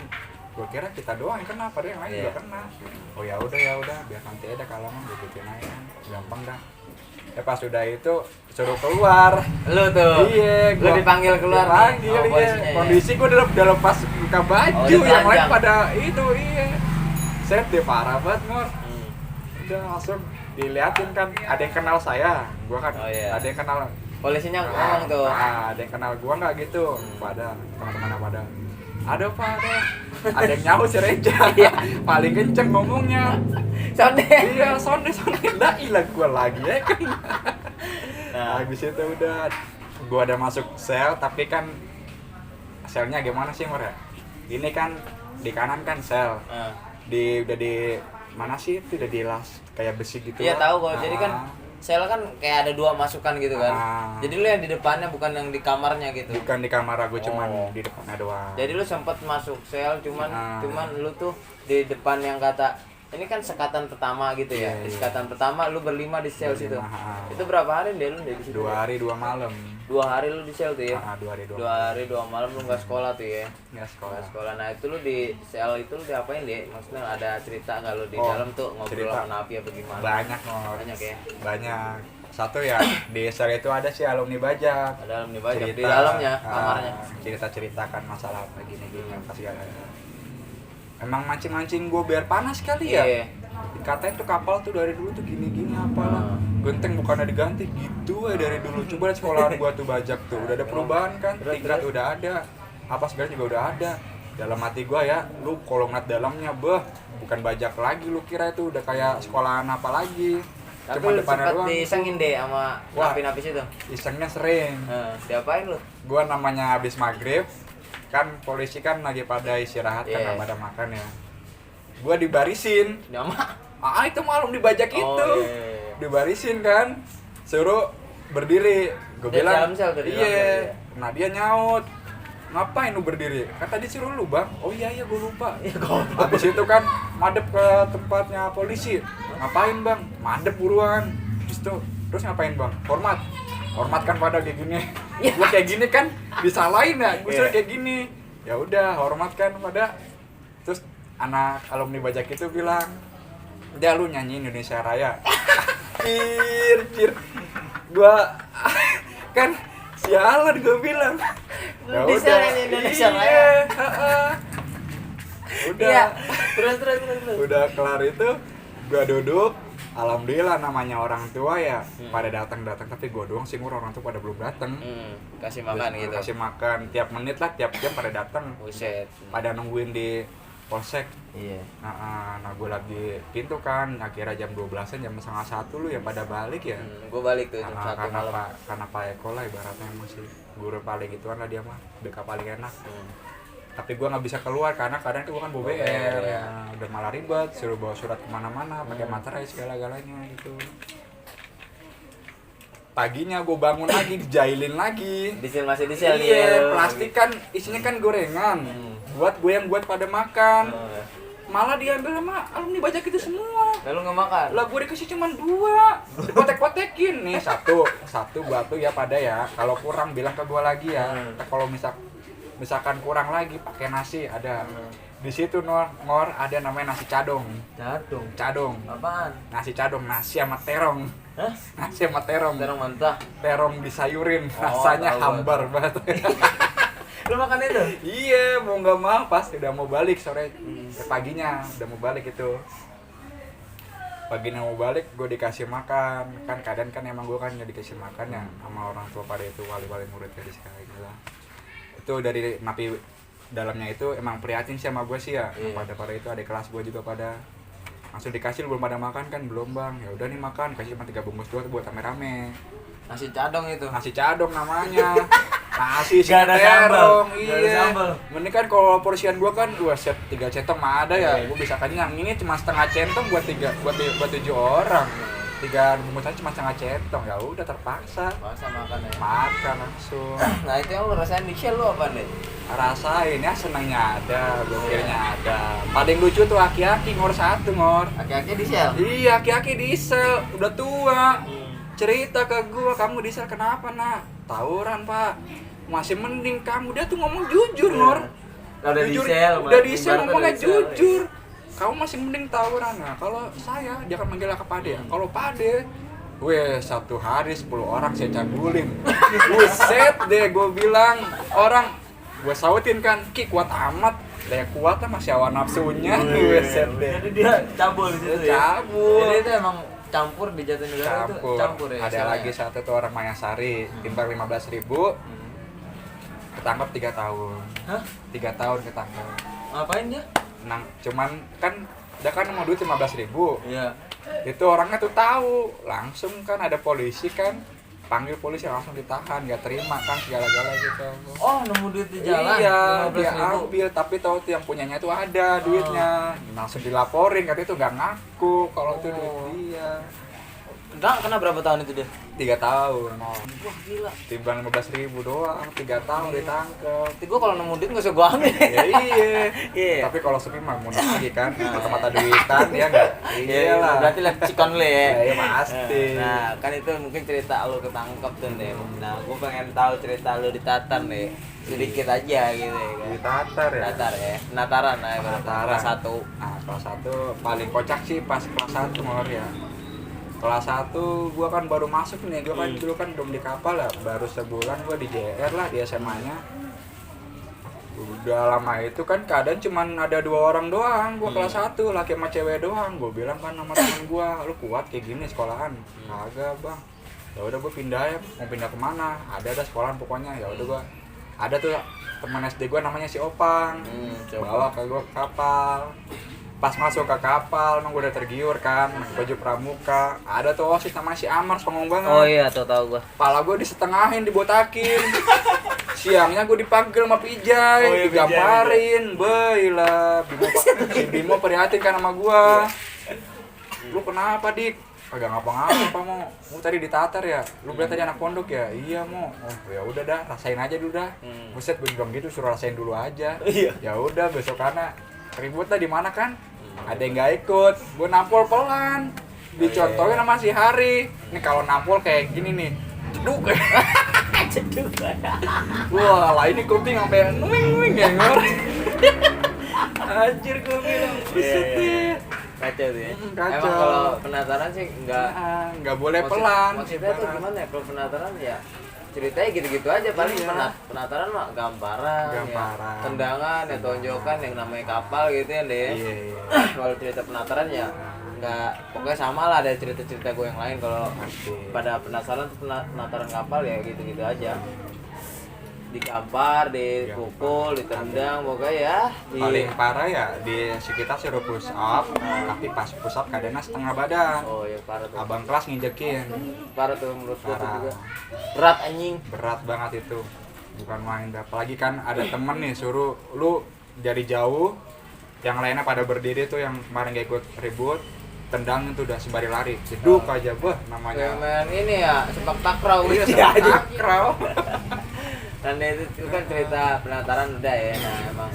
[SPEAKER 1] gue kira kita doang yang kena, padahal yang lain juga kena. Oh ya udah, biar nanti ada kalangan gue bikin aja, gampang dah. Ya pas udah itu suruh keluar.
[SPEAKER 2] Lu tuh.
[SPEAKER 1] Iya,
[SPEAKER 2] lu dipanggil keluar.
[SPEAKER 1] Dipanggil, iya. Kondisi gue udah lepas buka baju, yang lain pada itu, iya. Set deh, parah banget, Mor. Udah langsung diliatin kan, ada yang kenal saya, gua kan ada yang kenal.
[SPEAKER 2] Polisinya ngomong tuh.
[SPEAKER 1] Ada yang kenal gua nggak gitu, pada teman-teman pada. Ada Pak, ada yang nyaut si Reja, paling kenceng ngomongnya.
[SPEAKER 2] Sonde.
[SPEAKER 1] Iya, sonde, lah ilah gua lagi ya kan. Nah, habis itu udah, gua ada masuk sel, tapi kan selnya gimana sih Mor ya? Ini kan di kanan kan sel, udah di mana sih itu udah dilas kayak besi gitu.
[SPEAKER 2] Iya tahu kok. Jadi kan sel kan kayak ada 2 masukan gitu kan. Jadi lu yang di depannya bukan yang di kamarnya gitu.
[SPEAKER 1] Bukan di kamar aku, cuman di depannya doang.
[SPEAKER 2] Jadi lu sempat masuk sel cuman lu tuh di depan yang kata ini kan sekatan pertama gitu ya. Di sekatan pertama lu berlima di sel situ. Itu berapa hari deh lu di situ?
[SPEAKER 1] 2 hari 2 malam.
[SPEAKER 2] 2 hari lu di sel tuh ya.
[SPEAKER 1] 2 hari 2
[SPEAKER 2] malam lu nggak sekolah tuh ya.
[SPEAKER 1] Nggak sekolah.
[SPEAKER 2] Nah itu lu di sel itu lu diapain deh? Maksudnya ada cerita nggak lu di dalam tuh ngobrol sama napi apa gimana?
[SPEAKER 1] Banyak ya. Banyak. Satu ya, di sel itu ada sih alumni bajak.
[SPEAKER 2] Ada alumni bajak di dalamnya kamarnya.
[SPEAKER 1] Ceritakan masalah apa gini apa segala. Emang mancing-mancing gue biar panas kali ya. Katanya tuh kapal tuh dari dulu tuh gini-gini apalah. Genteng bukannya diganti gitu dari dulu. Coba lihat sekolahan gua tuh bajak tuh. Udah ada perubahan kan, tingkat udah ada. Apa segala juga udah ada. Dalam hati gua ya, lu kalau ngeliat dalamnya bukan bajak lagi, lu kira itu udah kayak sekolahan apa lagi.
[SPEAKER 2] Tapi lu sempat disengin deh sama napi-napi situ.
[SPEAKER 1] Isengnya sering.
[SPEAKER 2] Diapain lu?
[SPEAKER 1] Gua namanya habis maghrib, kan polisi kan lagi pada istirahat kan, pada makan ya. Gua dibarisin. Itu malam dibajak itu. Dibarisin kan, suruh berdiri. Gue bilang, iya. Nah dia nyaut, ngapain lu berdiri? Kata disuruh lu Bang. Oh iya gue lupa. Habis itu kan madep ke tempatnya polisi. Ngapain Bang? Madep buruan. Terus ngapain Bang? Hormat kan pada kayak gini. Gue kayak gini kan disalahin ya. Gue suruh kayak gini. Ya udah hormat kan pada. Terus anak alumni bajak itu bilang, "Udah lu nyanyi Indonesia Raya." Cir. Gua kan sialan gue bilang. Ya
[SPEAKER 2] udah Indonesia Raya.
[SPEAKER 1] Udah.
[SPEAKER 2] Terus.
[SPEAKER 1] Udah kelar itu, gua duduk. Alhamdulillah namanya orang tua ya pada datang tapi gua doang sih orang tua pada belum datang.
[SPEAKER 2] Kasih makan gitu.
[SPEAKER 1] Kasih makan tiap menit lah, tiap jam pada datang.
[SPEAKER 2] Buset.
[SPEAKER 1] Pada nungguin di polsek.
[SPEAKER 2] Iya.
[SPEAKER 1] Nah gue lagi pintu kan, akhirnya jam 12-an, jam 12:30 lu ya pada balik ya.
[SPEAKER 2] Gue balik tuh jam 1 malam.
[SPEAKER 1] Karena Pak Eko lah ibaratnya emang sih guru paling gituan lah dia mah, BK paling enak. Tapi gue nggak bisa keluar karena kadang gue kan bawa BR ya. Udah malah ribet, suruh bawa surat kemana-mana, pakai materai segala-galanya gitu. Paginya gue bangun lagi, dijailin lagi.
[SPEAKER 2] Masih di sel.
[SPEAKER 1] Iya, plastik kan isinya kan gorengan. Buat pada makan. Malah diambil sama alumni bajak itu semua.
[SPEAKER 2] Lalu nggak makan?
[SPEAKER 1] Lah gue dikasih cuma 2. Dipotek-potekin nih, satu buat tuh ya pada ya. Kalau kurang bilang ke gue lagi ya. Kalau misalkan kurang lagi pakai nasi ada. Di situ Nor ada namanya nasi cadong. Cadong.
[SPEAKER 2] Apaan?
[SPEAKER 1] Nasi cadong, nasi sama terong.
[SPEAKER 2] Hah?
[SPEAKER 1] Nasi sama terong.
[SPEAKER 2] Terong mentah.
[SPEAKER 1] Terong disayurin, rasanya hambar banget.
[SPEAKER 2] Lu makan itu?
[SPEAKER 1] Iya, mau nggak mau pas udah mau balik sore, paginya udah mau balik itu. Paginya mau balik, gue dikasih makan. Kan kadang kan emang gue kan nggak dikasih makan ya sama orang tua pada itu wali-wali murid jadi sekali gitu lah. Itu dari napi dalamnya itu emang prihatin sih sama gue sih ya. Pada itu ada kelas gue juga pada langsung dikasih, belum pada makan kan, belum Bang. Ya udah nih makan, kasih cuma 3 bungkus doang buat rame-rame.
[SPEAKER 2] Nasi cadong itu.
[SPEAKER 1] Nasi cadong namanya. Nasi sih
[SPEAKER 3] Gak ada
[SPEAKER 1] terong,
[SPEAKER 3] sambal. Gak ada
[SPEAKER 1] iya.
[SPEAKER 3] sambal.
[SPEAKER 1] Mending kan kalau porsian gua kan dua set 3 centong mah ada ya,
[SPEAKER 3] Iya.
[SPEAKER 1] gua bisa kenyang. Ini cuma setengah centong buat 7 orang. 3 bungkusan cuma setengah centong, ya udah terpaksa
[SPEAKER 2] Masa makan ya.
[SPEAKER 1] makan langsung.
[SPEAKER 2] Nah itu yang lu rasain di Shell lu apa nih?
[SPEAKER 1] Rasain ya, senangnya ada, gokilnya ada. Paling lucu tuh aki-aki ngor satu ngor.
[SPEAKER 2] Aki-aki di Shell?
[SPEAKER 1] Iya, aki-aki diesel, udah tua. Cerita ke gua, kamu diesel kenapa nak? Tawuran pak. Masih mending kamu, dia tuh ngomong jujur ngor.
[SPEAKER 3] Udah
[SPEAKER 1] Jujur,
[SPEAKER 3] diesel,
[SPEAKER 1] udah diesel
[SPEAKER 3] ibaratnya
[SPEAKER 1] ngomongnya
[SPEAKER 3] udah diesel,
[SPEAKER 1] jujur. Kamu masih mending tawuran. Nah kalau saya, dia kan manggil ke Pade ya. Kalau Pade, weh 1 hari 10 orang saya cabulin. Buset deh, gue bilang orang, gue sautin kan, Ki kuat amat. Dia kuat lah, masih awan nafsunya. Buset deh.
[SPEAKER 3] Jadi dia cabul di situ ya.
[SPEAKER 1] Cabul.
[SPEAKER 2] Jadi itu emang campur di Jatinegara itu campur ya?
[SPEAKER 1] Ada
[SPEAKER 2] Shell
[SPEAKER 1] lagi
[SPEAKER 2] ya?
[SPEAKER 1] satu tuh orang Mayasari, timbang 15.000, ketangkep 3 tahun.
[SPEAKER 3] Hah?
[SPEAKER 1] 3 tahun ketangkep.
[SPEAKER 3] Ngapain dia?
[SPEAKER 1] Cuman kan dia kan mau duit 15.000.
[SPEAKER 3] Iya.
[SPEAKER 1] Itu orangnya tuh tahu, langsung kan ada polisi kan, panggil polisi langsung ditahan, nggak terima kan segala-gala gitu.
[SPEAKER 2] Oh nemu duit di jalan?
[SPEAKER 1] Iya,
[SPEAKER 2] 15.000.
[SPEAKER 1] dia ambil, tapi tahu tuh yang punyanya tuh ada duitnya, langsung dilaporin, katanya tuh nggak ngaku kalau itu duit dia.
[SPEAKER 2] Kena berapa tahun itu dia?
[SPEAKER 1] 3 tahun.
[SPEAKER 2] Wah gila.
[SPEAKER 1] Timbang 15.000 doang, 3 tahun ditangkep.
[SPEAKER 2] Berarti gua kalau nemu duit nggak usah gua ambil.
[SPEAKER 1] Ya iya.
[SPEAKER 2] Iya.
[SPEAKER 1] Tapi kalau sepi mah mau lagi kan, mata-mata duitan dia nggak.
[SPEAKER 2] Iya lah. Berarti lihat cikon lu ya.
[SPEAKER 1] Ya, iya pasti.
[SPEAKER 2] Nah, kan itu mungkin cerita lu ketangkep tuh nih. Nah, gua pengen tahu cerita lu di Tatar nih. Sedikit aja gitu ya kan.
[SPEAKER 1] Di Tatar ya.
[SPEAKER 2] Tatar ya. Penataran lah ya.
[SPEAKER 1] Penataran.
[SPEAKER 2] Kelas 1.
[SPEAKER 1] Nah, kelas 1 paling kocak sih pas kelas 1 ngor ya. Kelas 1 gua kan baru masuk nih, gua kan dulu kan belum di kapal ya, baru sebulan gua di JR lah di SMA-nya. Udah lama itu kan keadaan cuman ada 2 orang doang, gua kelas 1, laki sama cewek doang. Gua bilang kan sama temen gua, lu kuat kayak gini sekolahan? Kagak bang. Ya udah gua pindah ya, mau pindah kemana? Ada sekolahan pokoknya. Ya udah gua ada tuh teman SD gua namanya si Opang, bawa ke gua ke kapal. Pas masuk ke kapal, emang gue udah tergiur kan, baju pramuka. Ada tuh osis nama si Amar, songong banget.
[SPEAKER 2] Oh iya, tahu gua.
[SPEAKER 1] Kepala gue disetengahin, dibotakin. Siangnya gue dipanggil sama Pijay,
[SPEAKER 3] Oh iya,
[SPEAKER 1] digamparin. Baiklah, si Bimo prihatin kan sama gue. Lu kenapa dik? Kagak ngapa-ngapa mau. Lu tadi di Tatar ya? Lu berarti tadi anak pondok ya? Iya mau. Oh ya udah dah, rasain aja dulu dah. Buset, gue bilang gitu, suruh rasain dulu aja.
[SPEAKER 3] Iya.
[SPEAKER 1] Ya udah, besok karena ribut lah di mana kan? Ada yang nggak ikut, gue nampol pelan, dicontohin sama si Hari. Nih kalau nampol kayak gini nih, ceduk.
[SPEAKER 2] Ceduk.
[SPEAKER 1] Wah lah ini kuping sampai nuing ya ngor. Anjir gue bilang, buset deh.
[SPEAKER 2] Kacau tuh ya.
[SPEAKER 1] Kacau.
[SPEAKER 2] Emang kalau penataran sih
[SPEAKER 1] Nggak boleh pelan.
[SPEAKER 2] Maksudnya tuh gimana ya? Kalau penataran ya ceritanya gitu-gitu aja paling.
[SPEAKER 1] Iya.
[SPEAKER 2] Penataran mah gamparan,
[SPEAKER 1] Gamparan.
[SPEAKER 2] ya, tendangan, ya tonjokan yang namanya kapal gitu ya deh.
[SPEAKER 1] Iya, iya.
[SPEAKER 2] Kalau cerita penataran ya nggak, pokoknya sama lah, ada cerita-cerita gue yang lain. Kalau
[SPEAKER 1] Pasti.
[SPEAKER 2] pada penasaran tuh penataran kapal ya gitu-gitu aja, digampar, dipukul, ditendang, pokoknya ya
[SPEAKER 1] Paling parah ya di sekitar suruh push up, tapi pas push up keadaannya setengah badan.
[SPEAKER 2] Oh ya parah tuh.
[SPEAKER 1] Abang kelas nginjekin.
[SPEAKER 2] Parah tuh menurut gue tuh
[SPEAKER 1] Parah.
[SPEAKER 2] juga berat anjing.
[SPEAKER 1] Berat banget itu, bukan main. Apalagi kan ada temen nih suruh lu dari jauh, yang lainnya pada berdiri tuh, yang kemarin gak ikut ribut, tendang itu udah sembari lari, jeduk aja bah
[SPEAKER 2] Kayak
[SPEAKER 1] namanya.
[SPEAKER 2] main ini ya, sepak takraw
[SPEAKER 1] Iya,
[SPEAKER 2] gitu
[SPEAKER 1] sepak
[SPEAKER 2] aja.
[SPEAKER 1] takraw.
[SPEAKER 2] Dan itu kan cerita penataran udah ya. Nah emang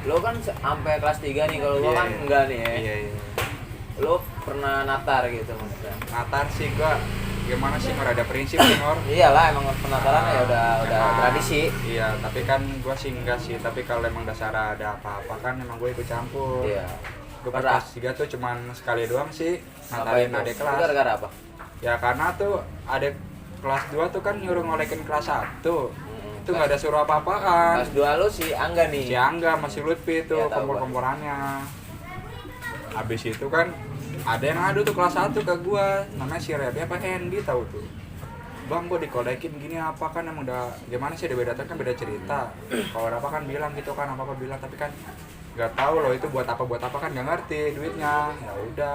[SPEAKER 2] lo kan sampai kelas 3 nih, kalau gua
[SPEAKER 1] Iya,
[SPEAKER 2] kan
[SPEAKER 1] iya.
[SPEAKER 2] enggak nih ya.
[SPEAKER 1] Iya, iya.
[SPEAKER 2] Lo pernah natar gitu maksudnya?
[SPEAKER 1] Natar sih gua gimana sih, ngor ada prinsip sih ngor.
[SPEAKER 2] Iyalah, emang penataran ya udah
[SPEAKER 1] Emang,
[SPEAKER 2] tradisi.
[SPEAKER 1] Iya, tapi kan gua sih enggak sih, tapi kalau emang dasar ada apa-apa kan emang gue ikut campur.
[SPEAKER 2] Iya.
[SPEAKER 1] Gue pas
[SPEAKER 2] Pernah.
[SPEAKER 1] kelas 3 tuh cuman sekali doang sih
[SPEAKER 2] Ngapain
[SPEAKER 1] natarin
[SPEAKER 2] tuh?
[SPEAKER 1] adik
[SPEAKER 2] Itu
[SPEAKER 1] kelas.
[SPEAKER 2] gara-gara apa?
[SPEAKER 1] Ya karena tuh adik kelas 2 tuh kan nyuruh ngolekin kelas 1. Itu nggak ada suruh apa-apaan.
[SPEAKER 2] Kelas 2 lo si Angga nih.
[SPEAKER 1] Si Angga masih Lutfi tuh
[SPEAKER 2] Iya, tahu gua.
[SPEAKER 1] kompor-komporannya. Habis itu kan ada yang ngadu tuh kelas 1 ke gua, namanya si Rebi apa Hendy tahu tuh. Bang, gua dikolekin gini apa kan, emang udah gimana sih, ada beda kan beda cerita. Kalau apa kan bilang gitu kan, apa bilang, tapi kan nggak tahu loh itu buat apa kan, nggak ngerti duitnya. Ya udah.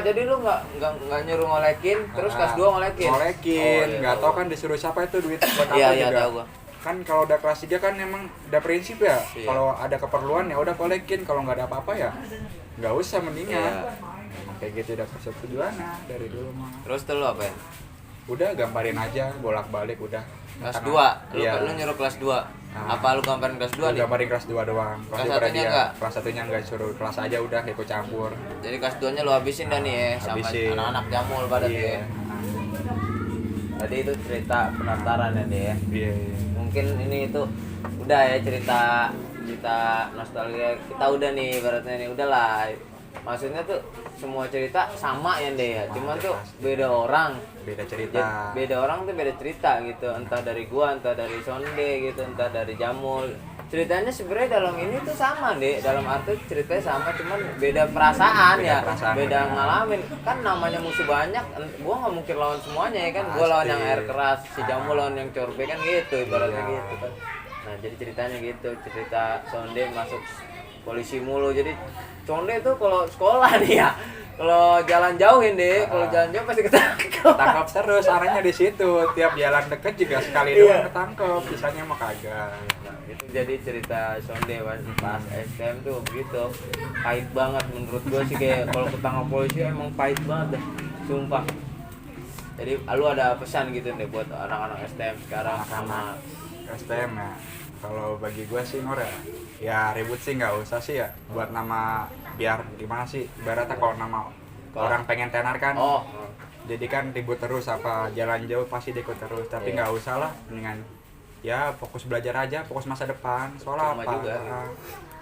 [SPEAKER 2] Jadi lu nggak nyuruh ngolekin, terus kelas 2 ngolekin.
[SPEAKER 1] Ngolekin,
[SPEAKER 2] Oh, iya,
[SPEAKER 1] nggak
[SPEAKER 2] tahu
[SPEAKER 1] tahu
[SPEAKER 2] gua.
[SPEAKER 1] kan disuruh siapa itu duit buat apa
[SPEAKER 2] Iya,
[SPEAKER 1] juga.
[SPEAKER 2] tahu gua.
[SPEAKER 1] kan kalau udah kelas 3 kan emang udah prinsip ya.
[SPEAKER 2] Iya.
[SPEAKER 1] Kalau ada keperluan ya udah kolekin, kalau nggak ada apa-apa ya nggak usah mendingan.
[SPEAKER 2] Iya.
[SPEAKER 1] Emang kayak gitu udah konsep tujuannya dari dulu mah.
[SPEAKER 2] Terus tuh lu apa ya?
[SPEAKER 1] Udah gambarin aja bolak-balik udah.
[SPEAKER 2] Kelas
[SPEAKER 1] Karena-
[SPEAKER 2] 2.
[SPEAKER 1] Iya.
[SPEAKER 2] Lu nyuruh kelas 2.
[SPEAKER 1] Nah.
[SPEAKER 2] Apa lu gambarin kelas 2
[SPEAKER 1] Gua
[SPEAKER 2] nih?
[SPEAKER 1] gambarin kelas 2 doang.
[SPEAKER 2] Kelas
[SPEAKER 1] dua
[SPEAKER 2] satunya
[SPEAKER 1] dia.
[SPEAKER 2] enggak?
[SPEAKER 1] Kelas satunya enggak, suruh kelas aja udah ikut campur.
[SPEAKER 2] Jadi kelas 2-nya lu habisin dah nih ya sama
[SPEAKER 1] Habisin.
[SPEAKER 2] anak-anak jamul pada tuh
[SPEAKER 1] Iya.
[SPEAKER 2] ya. Tadi itu cerita pendaftaran ya deh ya.
[SPEAKER 1] Iya.
[SPEAKER 2] Mungkin ini itu udah ya cerita nostalgia kita udah nih ibaratnya nih udahlah. Maksudnya tuh semua cerita sama ya deh ya. Cuman tuh beda orang.
[SPEAKER 1] Beda cerita.
[SPEAKER 2] Beda orang tuh beda cerita gitu. Entah dari gua, entah dari Sonde gitu, entah dari Jamul. Ceritanya sebenarnya dalam ini tuh sama deh, dalam arti ceritanya sama, cuman beda perasaan
[SPEAKER 1] Beda
[SPEAKER 2] ya,
[SPEAKER 1] perasaan,
[SPEAKER 2] beda
[SPEAKER 1] benar.
[SPEAKER 2] ngalamin. Kan namanya musuh banyak, gua nggak mungkin lawan semuanya ya kan. Gua lawan
[SPEAKER 1] Pasti.
[SPEAKER 2] yang air keras, si Jamul lawan yang corbe kan gitu, ibaratnya
[SPEAKER 1] Iya.
[SPEAKER 2] gitu kan. Nah jadi ceritanya gitu, cerita Sonde masuk polisi mulu. Jadi Sonde tuh kalau sekolah nih ya, kalau jalan jauhin deh, kalau jalan jauh pasti ketangkep.
[SPEAKER 1] Tangkap terus arahnya di situ. Tiap jalan deket juga sekali
[SPEAKER 2] Iya.
[SPEAKER 1] doang ketangkep, sisanya mah kagak.
[SPEAKER 2] Nah, itu jadi cerita Sonde pas STM tuh begitu. Pahit banget menurut gua sih, kayak kalau ketangkap polisi emang pahit banget dah. Sumpah. Jadi lu ada pesan gitu nih buat anak-anak STM sekarang sama
[SPEAKER 1] STM ya. Kalau bagi gua sih Nur ya ribut sih nggak usah sih ya. Buat nama biar gimana sih? Ibaratnya kalau nama
[SPEAKER 2] Kalau-
[SPEAKER 1] orang pengen tenar kan.
[SPEAKER 2] oh,
[SPEAKER 1] Jadi kan ribut terus apa jalan jauh pasti diikut terus. Tapi
[SPEAKER 2] Iya.
[SPEAKER 1] nggak usah lah, mendingan ya fokus belajar aja, fokus masa depan. Soalnya
[SPEAKER 2] Sama
[SPEAKER 1] apa?
[SPEAKER 2] juga.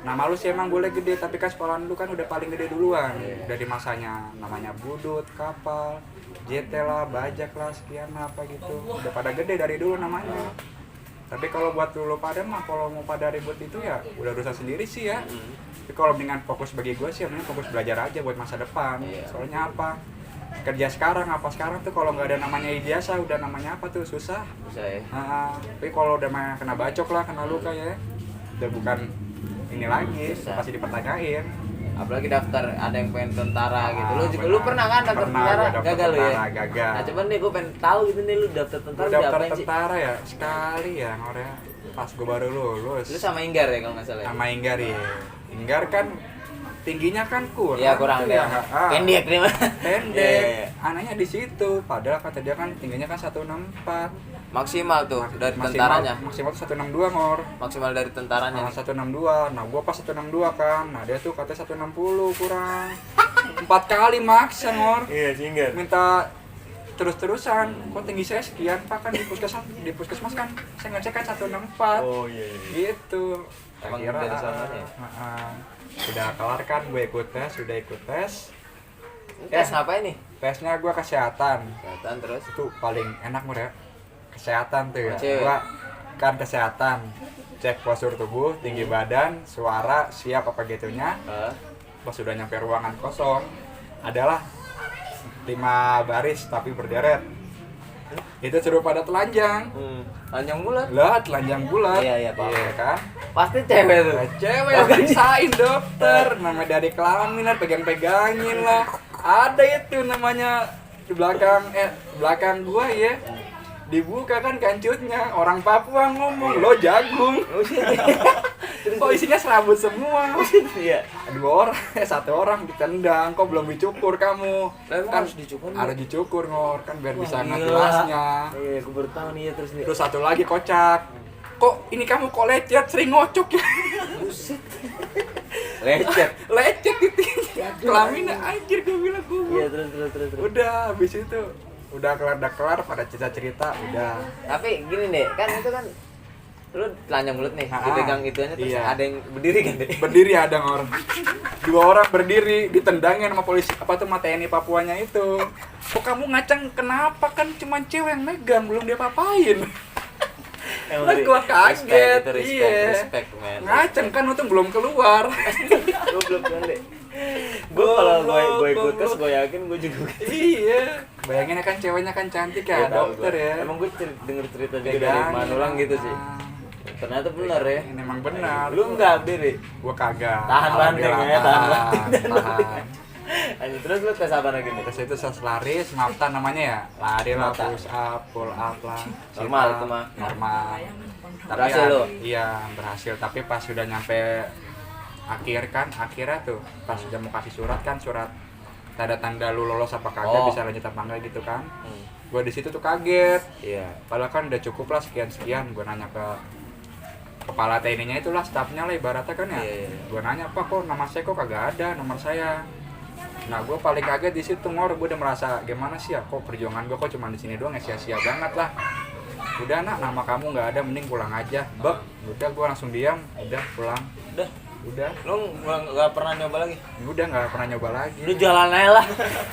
[SPEAKER 1] Nama lu sih emang boleh gede, tapi kan sekolahan lu kan udah paling gede duluan.
[SPEAKER 2] Iya.
[SPEAKER 1] Dari masanya namanya budut, kapal, JT lah, bajak lah, sekian lah, apa gitu. Udah pada gede dari dulu namanya. Tapi kalau buat lu pada mah kalau mau pada ribut itu ya udah urusan sendiri sih ya. Tapi kalau mendingan fokus bagi gue sih, mending fokus belajar aja buat masa depan.
[SPEAKER 2] Iya.
[SPEAKER 1] Soalnya apa? Kerja sekarang apa sekarang tuh kalau nggak ada namanya ijazah udah namanya apa tuh susah.
[SPEAKER 2] bisa ya.
[SPEAKER 1] Tapi kalau udah mah kena bacok lah, kena luka ya, udah bukan ini lagi,
[SPEAKER 2] Susah.
[SPEAKER 1] pasti dipertanyain.
[SPEAKER 2] Apalagi daftar ada yang pengen tentara gitu. Lu juga
[SPEAKER 1] benar.
[SPEAKER 2] lu pernah kan daftar
[SPEAKER 1] Pernah,
[SPEAKER 2] tentara?
[SPEAKER 1] gua daftar
[SPEAKER 2] Gagal lu ya?
[SPEAKER 1] tentara, gagal.
[SPEAKER 2] Nah, cuman nih gua pengen tahu gitu nih, lu daftar tentara
[SPEAKER 1] Gue
[SPEAKER 2] udah
[SPEAKER 1] daftar
[SPEAKER 2] apain sih?
[SPEAKER 1] tentara ya sekali ya Korea, pas gue baru lulus.
[SPEAKER 2] Lu sama Inggar ya kalau nggak salah ya?
[SPEAKER 1] Sama Inggar ya. Inggar kan tingginya kan kurang.
[SPEAKER 2] Iya kurang
[SPEAKER 1] tuh
[SPEAKER 2] deh.
[SPEAKER 1] ya.
[SPEAKER 2] Pendek nih mah.
[SPEAKER 1] Pendek.
[SPEAKER 2] Iya.
[SPEAKER 1] Anehnya di situ. Padahal kata dia kan tingginya kan 164.
[SPEAKER 2] Maksimal tuh dari
[SPEAKER 1] Maksimal-
[SPEAKER 2] tentaranya.
[SPEAKER 1] Maksimal tuh 162 ngor.
[SPEAKER 2] Maksimal dari tentaranya.
[SPEAKER 1] Nah,
[SPEAKER 2] nih.
[SPEAKER 1] 162. Nah, gua pas 162 kan. Nah, dia tuh katanya 160 kurang. 4 kali maksa ngor.
[SPEAKER 3] Iya, Inggar.
[SPEAKER 1] Minta terus-terusan. Kok tinggi saya sekian, Pak? Kan di puskesmas kan saya ngecek kan 164.
[SPEAKER 3] Oh iya.
[SPEAKER 1] Gitu.
[SPEAKER 2] Emang
[SPEAKER 1] Akhirnya,
[SPEAKER 2] dari sananya?
[SPEAKER 1] udah kelar kan, gue ikut tes, udah ikut tes.
[SPEAKER 2] Tes ngapain nih?
[SPEAKER 1] Tesnya gua kesehatan.
[SPEAKER 2] Kesehatan terus.
[SPEAKER 1] Itu paling enak Mur ya. Kesehatan tuh ya.
[SPEAKER 2] Cewek.
[SPEAKER 1] Gua kan kesehatan. Cek postur tubuh, tinggi badan, suara, siap apa gitunya. Pas sudah nyampe ruangan kosong, adalah 5 baris tapi berderet. Itu suruh pada telanjang.
[SPEAKER 2] Panjang bulat.
[SPEAKER 1] Lah, telanjang bulat.
[SPEAKER 2] Iya, paham.
[SPEAKER 1] Iya kan?
[SPEAKER 2] Pasti cewek tuh.
[SPEAKER 1] Lah, cewek yang bisain dokter. Namanya dari kelamin lah, pegang-pegangin lah. Ada itu namanya di belakang gua ya. Dibuka kan kancutnya, orang Papua ngomong, lo jagung. Kok isinya serabut semua.
[SPEAKER 2] Iya.
[SPEAKER 1] 2 orang, 1 orang ditendang, kok belum dicukur kamu.
[SPEAKER 2] Lah, emang
[SPEAKER 1] Kan
[SPEAKER 2] harus dicukur,
[SPEAKER 1] harus dicukur ngor, kan biar bisa
[SPEAKER 2] gila.
[SPEAKER 1] ngejelasnya.
[SPEAKER 2] Iya, aku baru tahu nih ya terus nih.
[SPEAKER 1] Terus satu lagi kocak. Kok ini kamu kok lecet, sering ngocok ya?
[SPEAKER 2] Buset. Lecet.
[SPEAKER 1] Lecet gitu. Kelaminnya anjir gue bilang gue.
[SPEAKER 2] Iya, terus.
[SPEAKER 1] Udah habis itu udah kelar pada cerita udah.
[SPEAKER 2] Tapi gini deh, kan itu kan lu telanjang bulat nih,
[SPEAKER 1] Ah,
[SPEAKER 2] dipegang itunya terus
[SPEAKER 1] iya.
[SPEAKER 2] ada yang berdiri kan deh.
[SPEAKER 1] Berdiri ada orang. 2 orang berdiri ditendangin sama polisi apa tuh sama TNI Papuanya itu. Kok kamu ngacang kenapa, kan cuma cewek yang megang belum dia papain. Lah gua kaget.
[SPEAKER 2] Respect, man.
[SPEAKER 1] Ngaceng kan untung belum keluar.
[SPEAKER 2] Goblok kan deh. Gue kalau gue ikut tes gue yakin gue juga.
[SPEAKER 1] Iya. Bayangin kan ceweknya kan cantik ya,
[SPEAKER 2] Iya, tahu
[SPEAKER 1] dokter
[SPEAKER 2] gua.
[SPEAKER 1] ya.
[SPEAKER 2] Emang gue denger cerita juga dari
[SPEAKER 1] Pegangin.
[SPEAKER 2] Manulang gitu sih. Ternyata benar ya.
[SPEAKER 1] Ini emang benar.
[SPEAKER 2] Lu enggak berdiri.
[SPEAKER 1] Gua kagak.
[SPEAKER 2] Tahan banteng ya, tahan banteng.
[SPEAKER 1] Tahan.
[SPEAKER 2] Anjir, terus lu tes apa lagi nih?
[SPEAKER 1] Tes itu tes lari, semapta namanya ya. Lari lah,
[SPEAKER 2] Semapta.
[SPEAKER 1] push up, pull up lah.
[SPEAKER 2] Normal
[SPEAKER 1] sit up,
[SPEAKER 2] itu mah.
[SPEAKER 1] Normal. Tapi
[SPEAKER 2] Berhasil
[SPEAKER 1] ya,
[SPEAKER 2] lu?
[SPEAKER 1] iya berhasil. Tapi pas sudah nyampe akhirnya tuh pas sudah mau kasih surat tanda-tanda lu lolos apa kagak,
[SPEAKER 2] Oh.
[SPEAKER 1] bisa lanjut apa enggak gitu kan.
[SPEAKER 2] Hmm.
[SPEAKER 1] Gue di situ tuh kaget.
[SPEAKER 2] Iya.
[SPEAKER 1] Padahal kan udah cukup lah sekian. Gue nanya ke kepala TNI-nya itulah, stafnya lah ibaratnya kan ya.
[SPEAKER 2] Iya.
[SPEAKER 1] Gue nanya, "Pak, kok nama saya kok kagak ada nomor saya?" Nah, gue paling kaget di situ, gue udah merasa gimana sih ya, kok perjuangan gue kok cuma di sini doang, ya sia-sia banget lah. Udah nak, nama kamu nggak ada, mending pulang aja. Bek, udah gue langsung diam, udah pulang.
[SPEAKER 3] Udah.
[SPEAKER 1] Udah,
[SPEAKER 3] Lu nggak pernah nyoba lagi?
[SPEAKER 1] udah nggak pernah nyoba lagi.
[SPEAKER 2] Lu jalan aja lah.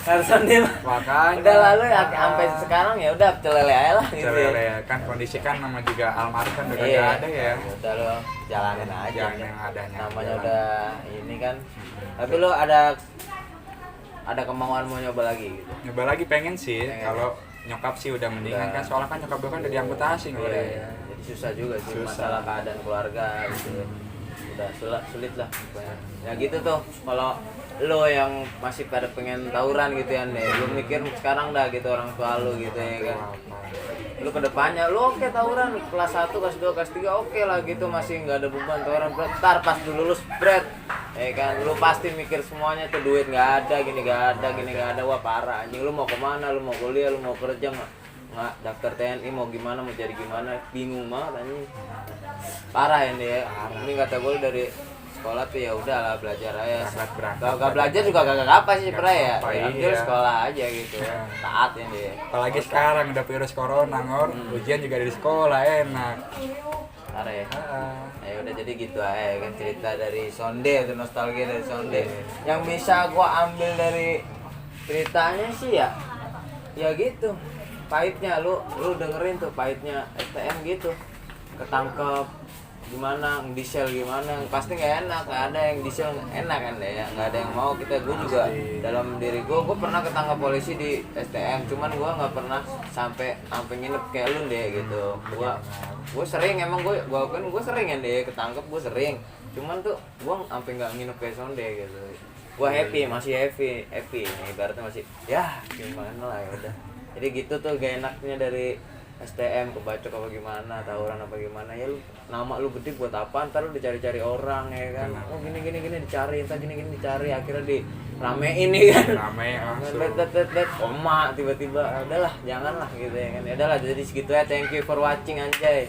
[SPEAKER 2] Harusnya dia mah.
[SPEAKER 1] Makanya.
[SPEAKER 2] Udah lalu ya sampai sekarang ya udah celele aja lah gitu.
[SPEAKER 1] Celele, kan kondisi kan nama juga almarhum kan udah
[SPEAKER 2] Iya.
[SPEAKER 1] nggak ada ya.
[SPEAKER 2] Udah lu jalanin aja.
[SPEAKER 1] Jangan yang adanya.
[SPEAKER 2] Namanya
[SPEAKER 1] Jalan.
[SPEAKER 2] udah ini kan. Tapi lu ada kemauan mau nyoba lagi gitu.
[SPEAKER 1] Nyoba lagi pengen sih,
[SPEAKER 2] Pengen.
[SPEAKER 1] kalau nyokap sih udah mendingan
[SPEAKER 2] Udah.
[SPEAKER 1] kan, soalnya kan nyokap gue kan udah diamputasi
[SPEAKER 2] Iya,
[SPEAKER 1] kemarin.
[SPEAKER 2] iya. Jadi susah juga sih
[SPEAKER 1] Susah.
[SPEAKER 2] masalah keadaan keluarga gitu. Udah sulit lah pokoknya. Ya gitu tuh kalau lo yang masih pada pengen tawuran gitu ya nih, lu mikir sekarang dah gitu orang tua lu gitu ya kan. Lu kedepannya lu oke tawuran kelas 1, kelas 2, kelas 3 oke lah gitu, masih nggak ada beban tawuran. Ntar pas lu lulus bret ya kan, lu pasti mikir semuanya tuh, duit nggak ada, gini nggak ada, wah parah anjing. Lu mau kemana, lu mau kuliah, lu mau kerja nggak daftar TNI, mau gimana, mau jadi gimana, bingung banget anjing. Parah ini ya. Ini kata gue dari sekolah tuh ya udahlah belajar aja.
[SPEAKER 1] Berangkat.
[SPEAKER 2] Gak belajar juga kagak apa sih
[SPEAKER 1] Gak
[SPEAKER 2] pernah ya.
[SPEAKER 1] apa,
[SPEAKER 2] Ambil
[SPEAKER 1] iya.
[SPEAKER 2] sekolah aja gitu.
[SPEAKER 1] Iya.
[SPEAKER 2] Taat ini ya.
[SPEAKER 1] Apalagi sekarang udah virus corona ngor, ujian juga dari sekolah enak.
[SPEAKER 2] Parah ya.
[SPEAKER 1] Ah.
[SPEAKER 2] Ya udah jadi gitu aja kan cerita dari Sonde, itu nostalgia dari Sonde. Yang bisa gua ambil dari ceritanya sih ya gitu. Pahitnya lu dengerin tuh pahitnya STM gitu. Ketangkep gimana, diesel gimana, pasti nggak enak, nggak ada yang diesel enak kan deh ya, nggak ada yang mau kita. Gue juga dalam diri gue pernah ketangkap polisi di STM, cuman gue nggak pernah sampai nginep kayak lu deh gitu. Gue sering emang gue sering ya deh ketangkep, gue sering, cuman tuh gue sampai nggak nginep kayak Sonde gitu. Gue masih happy nih, ibaratnya masih ya gimana lah ya udah. Jadi gitu tuh gak enaknya dari STM, kebacok apa gimana, tawuran apa gimana ya, lu nama lu gede buat apa, ntar lu dicari-cari orang ya kan. Oh gini dicari, entar gini dicari, akhirnya diramein nih kan.
[SPEAKER 1] Rame langsung.
[SPEAKER 2] Let emak tiba-tiba udahlah janganlah gitu ya kan. Ya udahlah jadi segitu ya, thank you for watching anjay.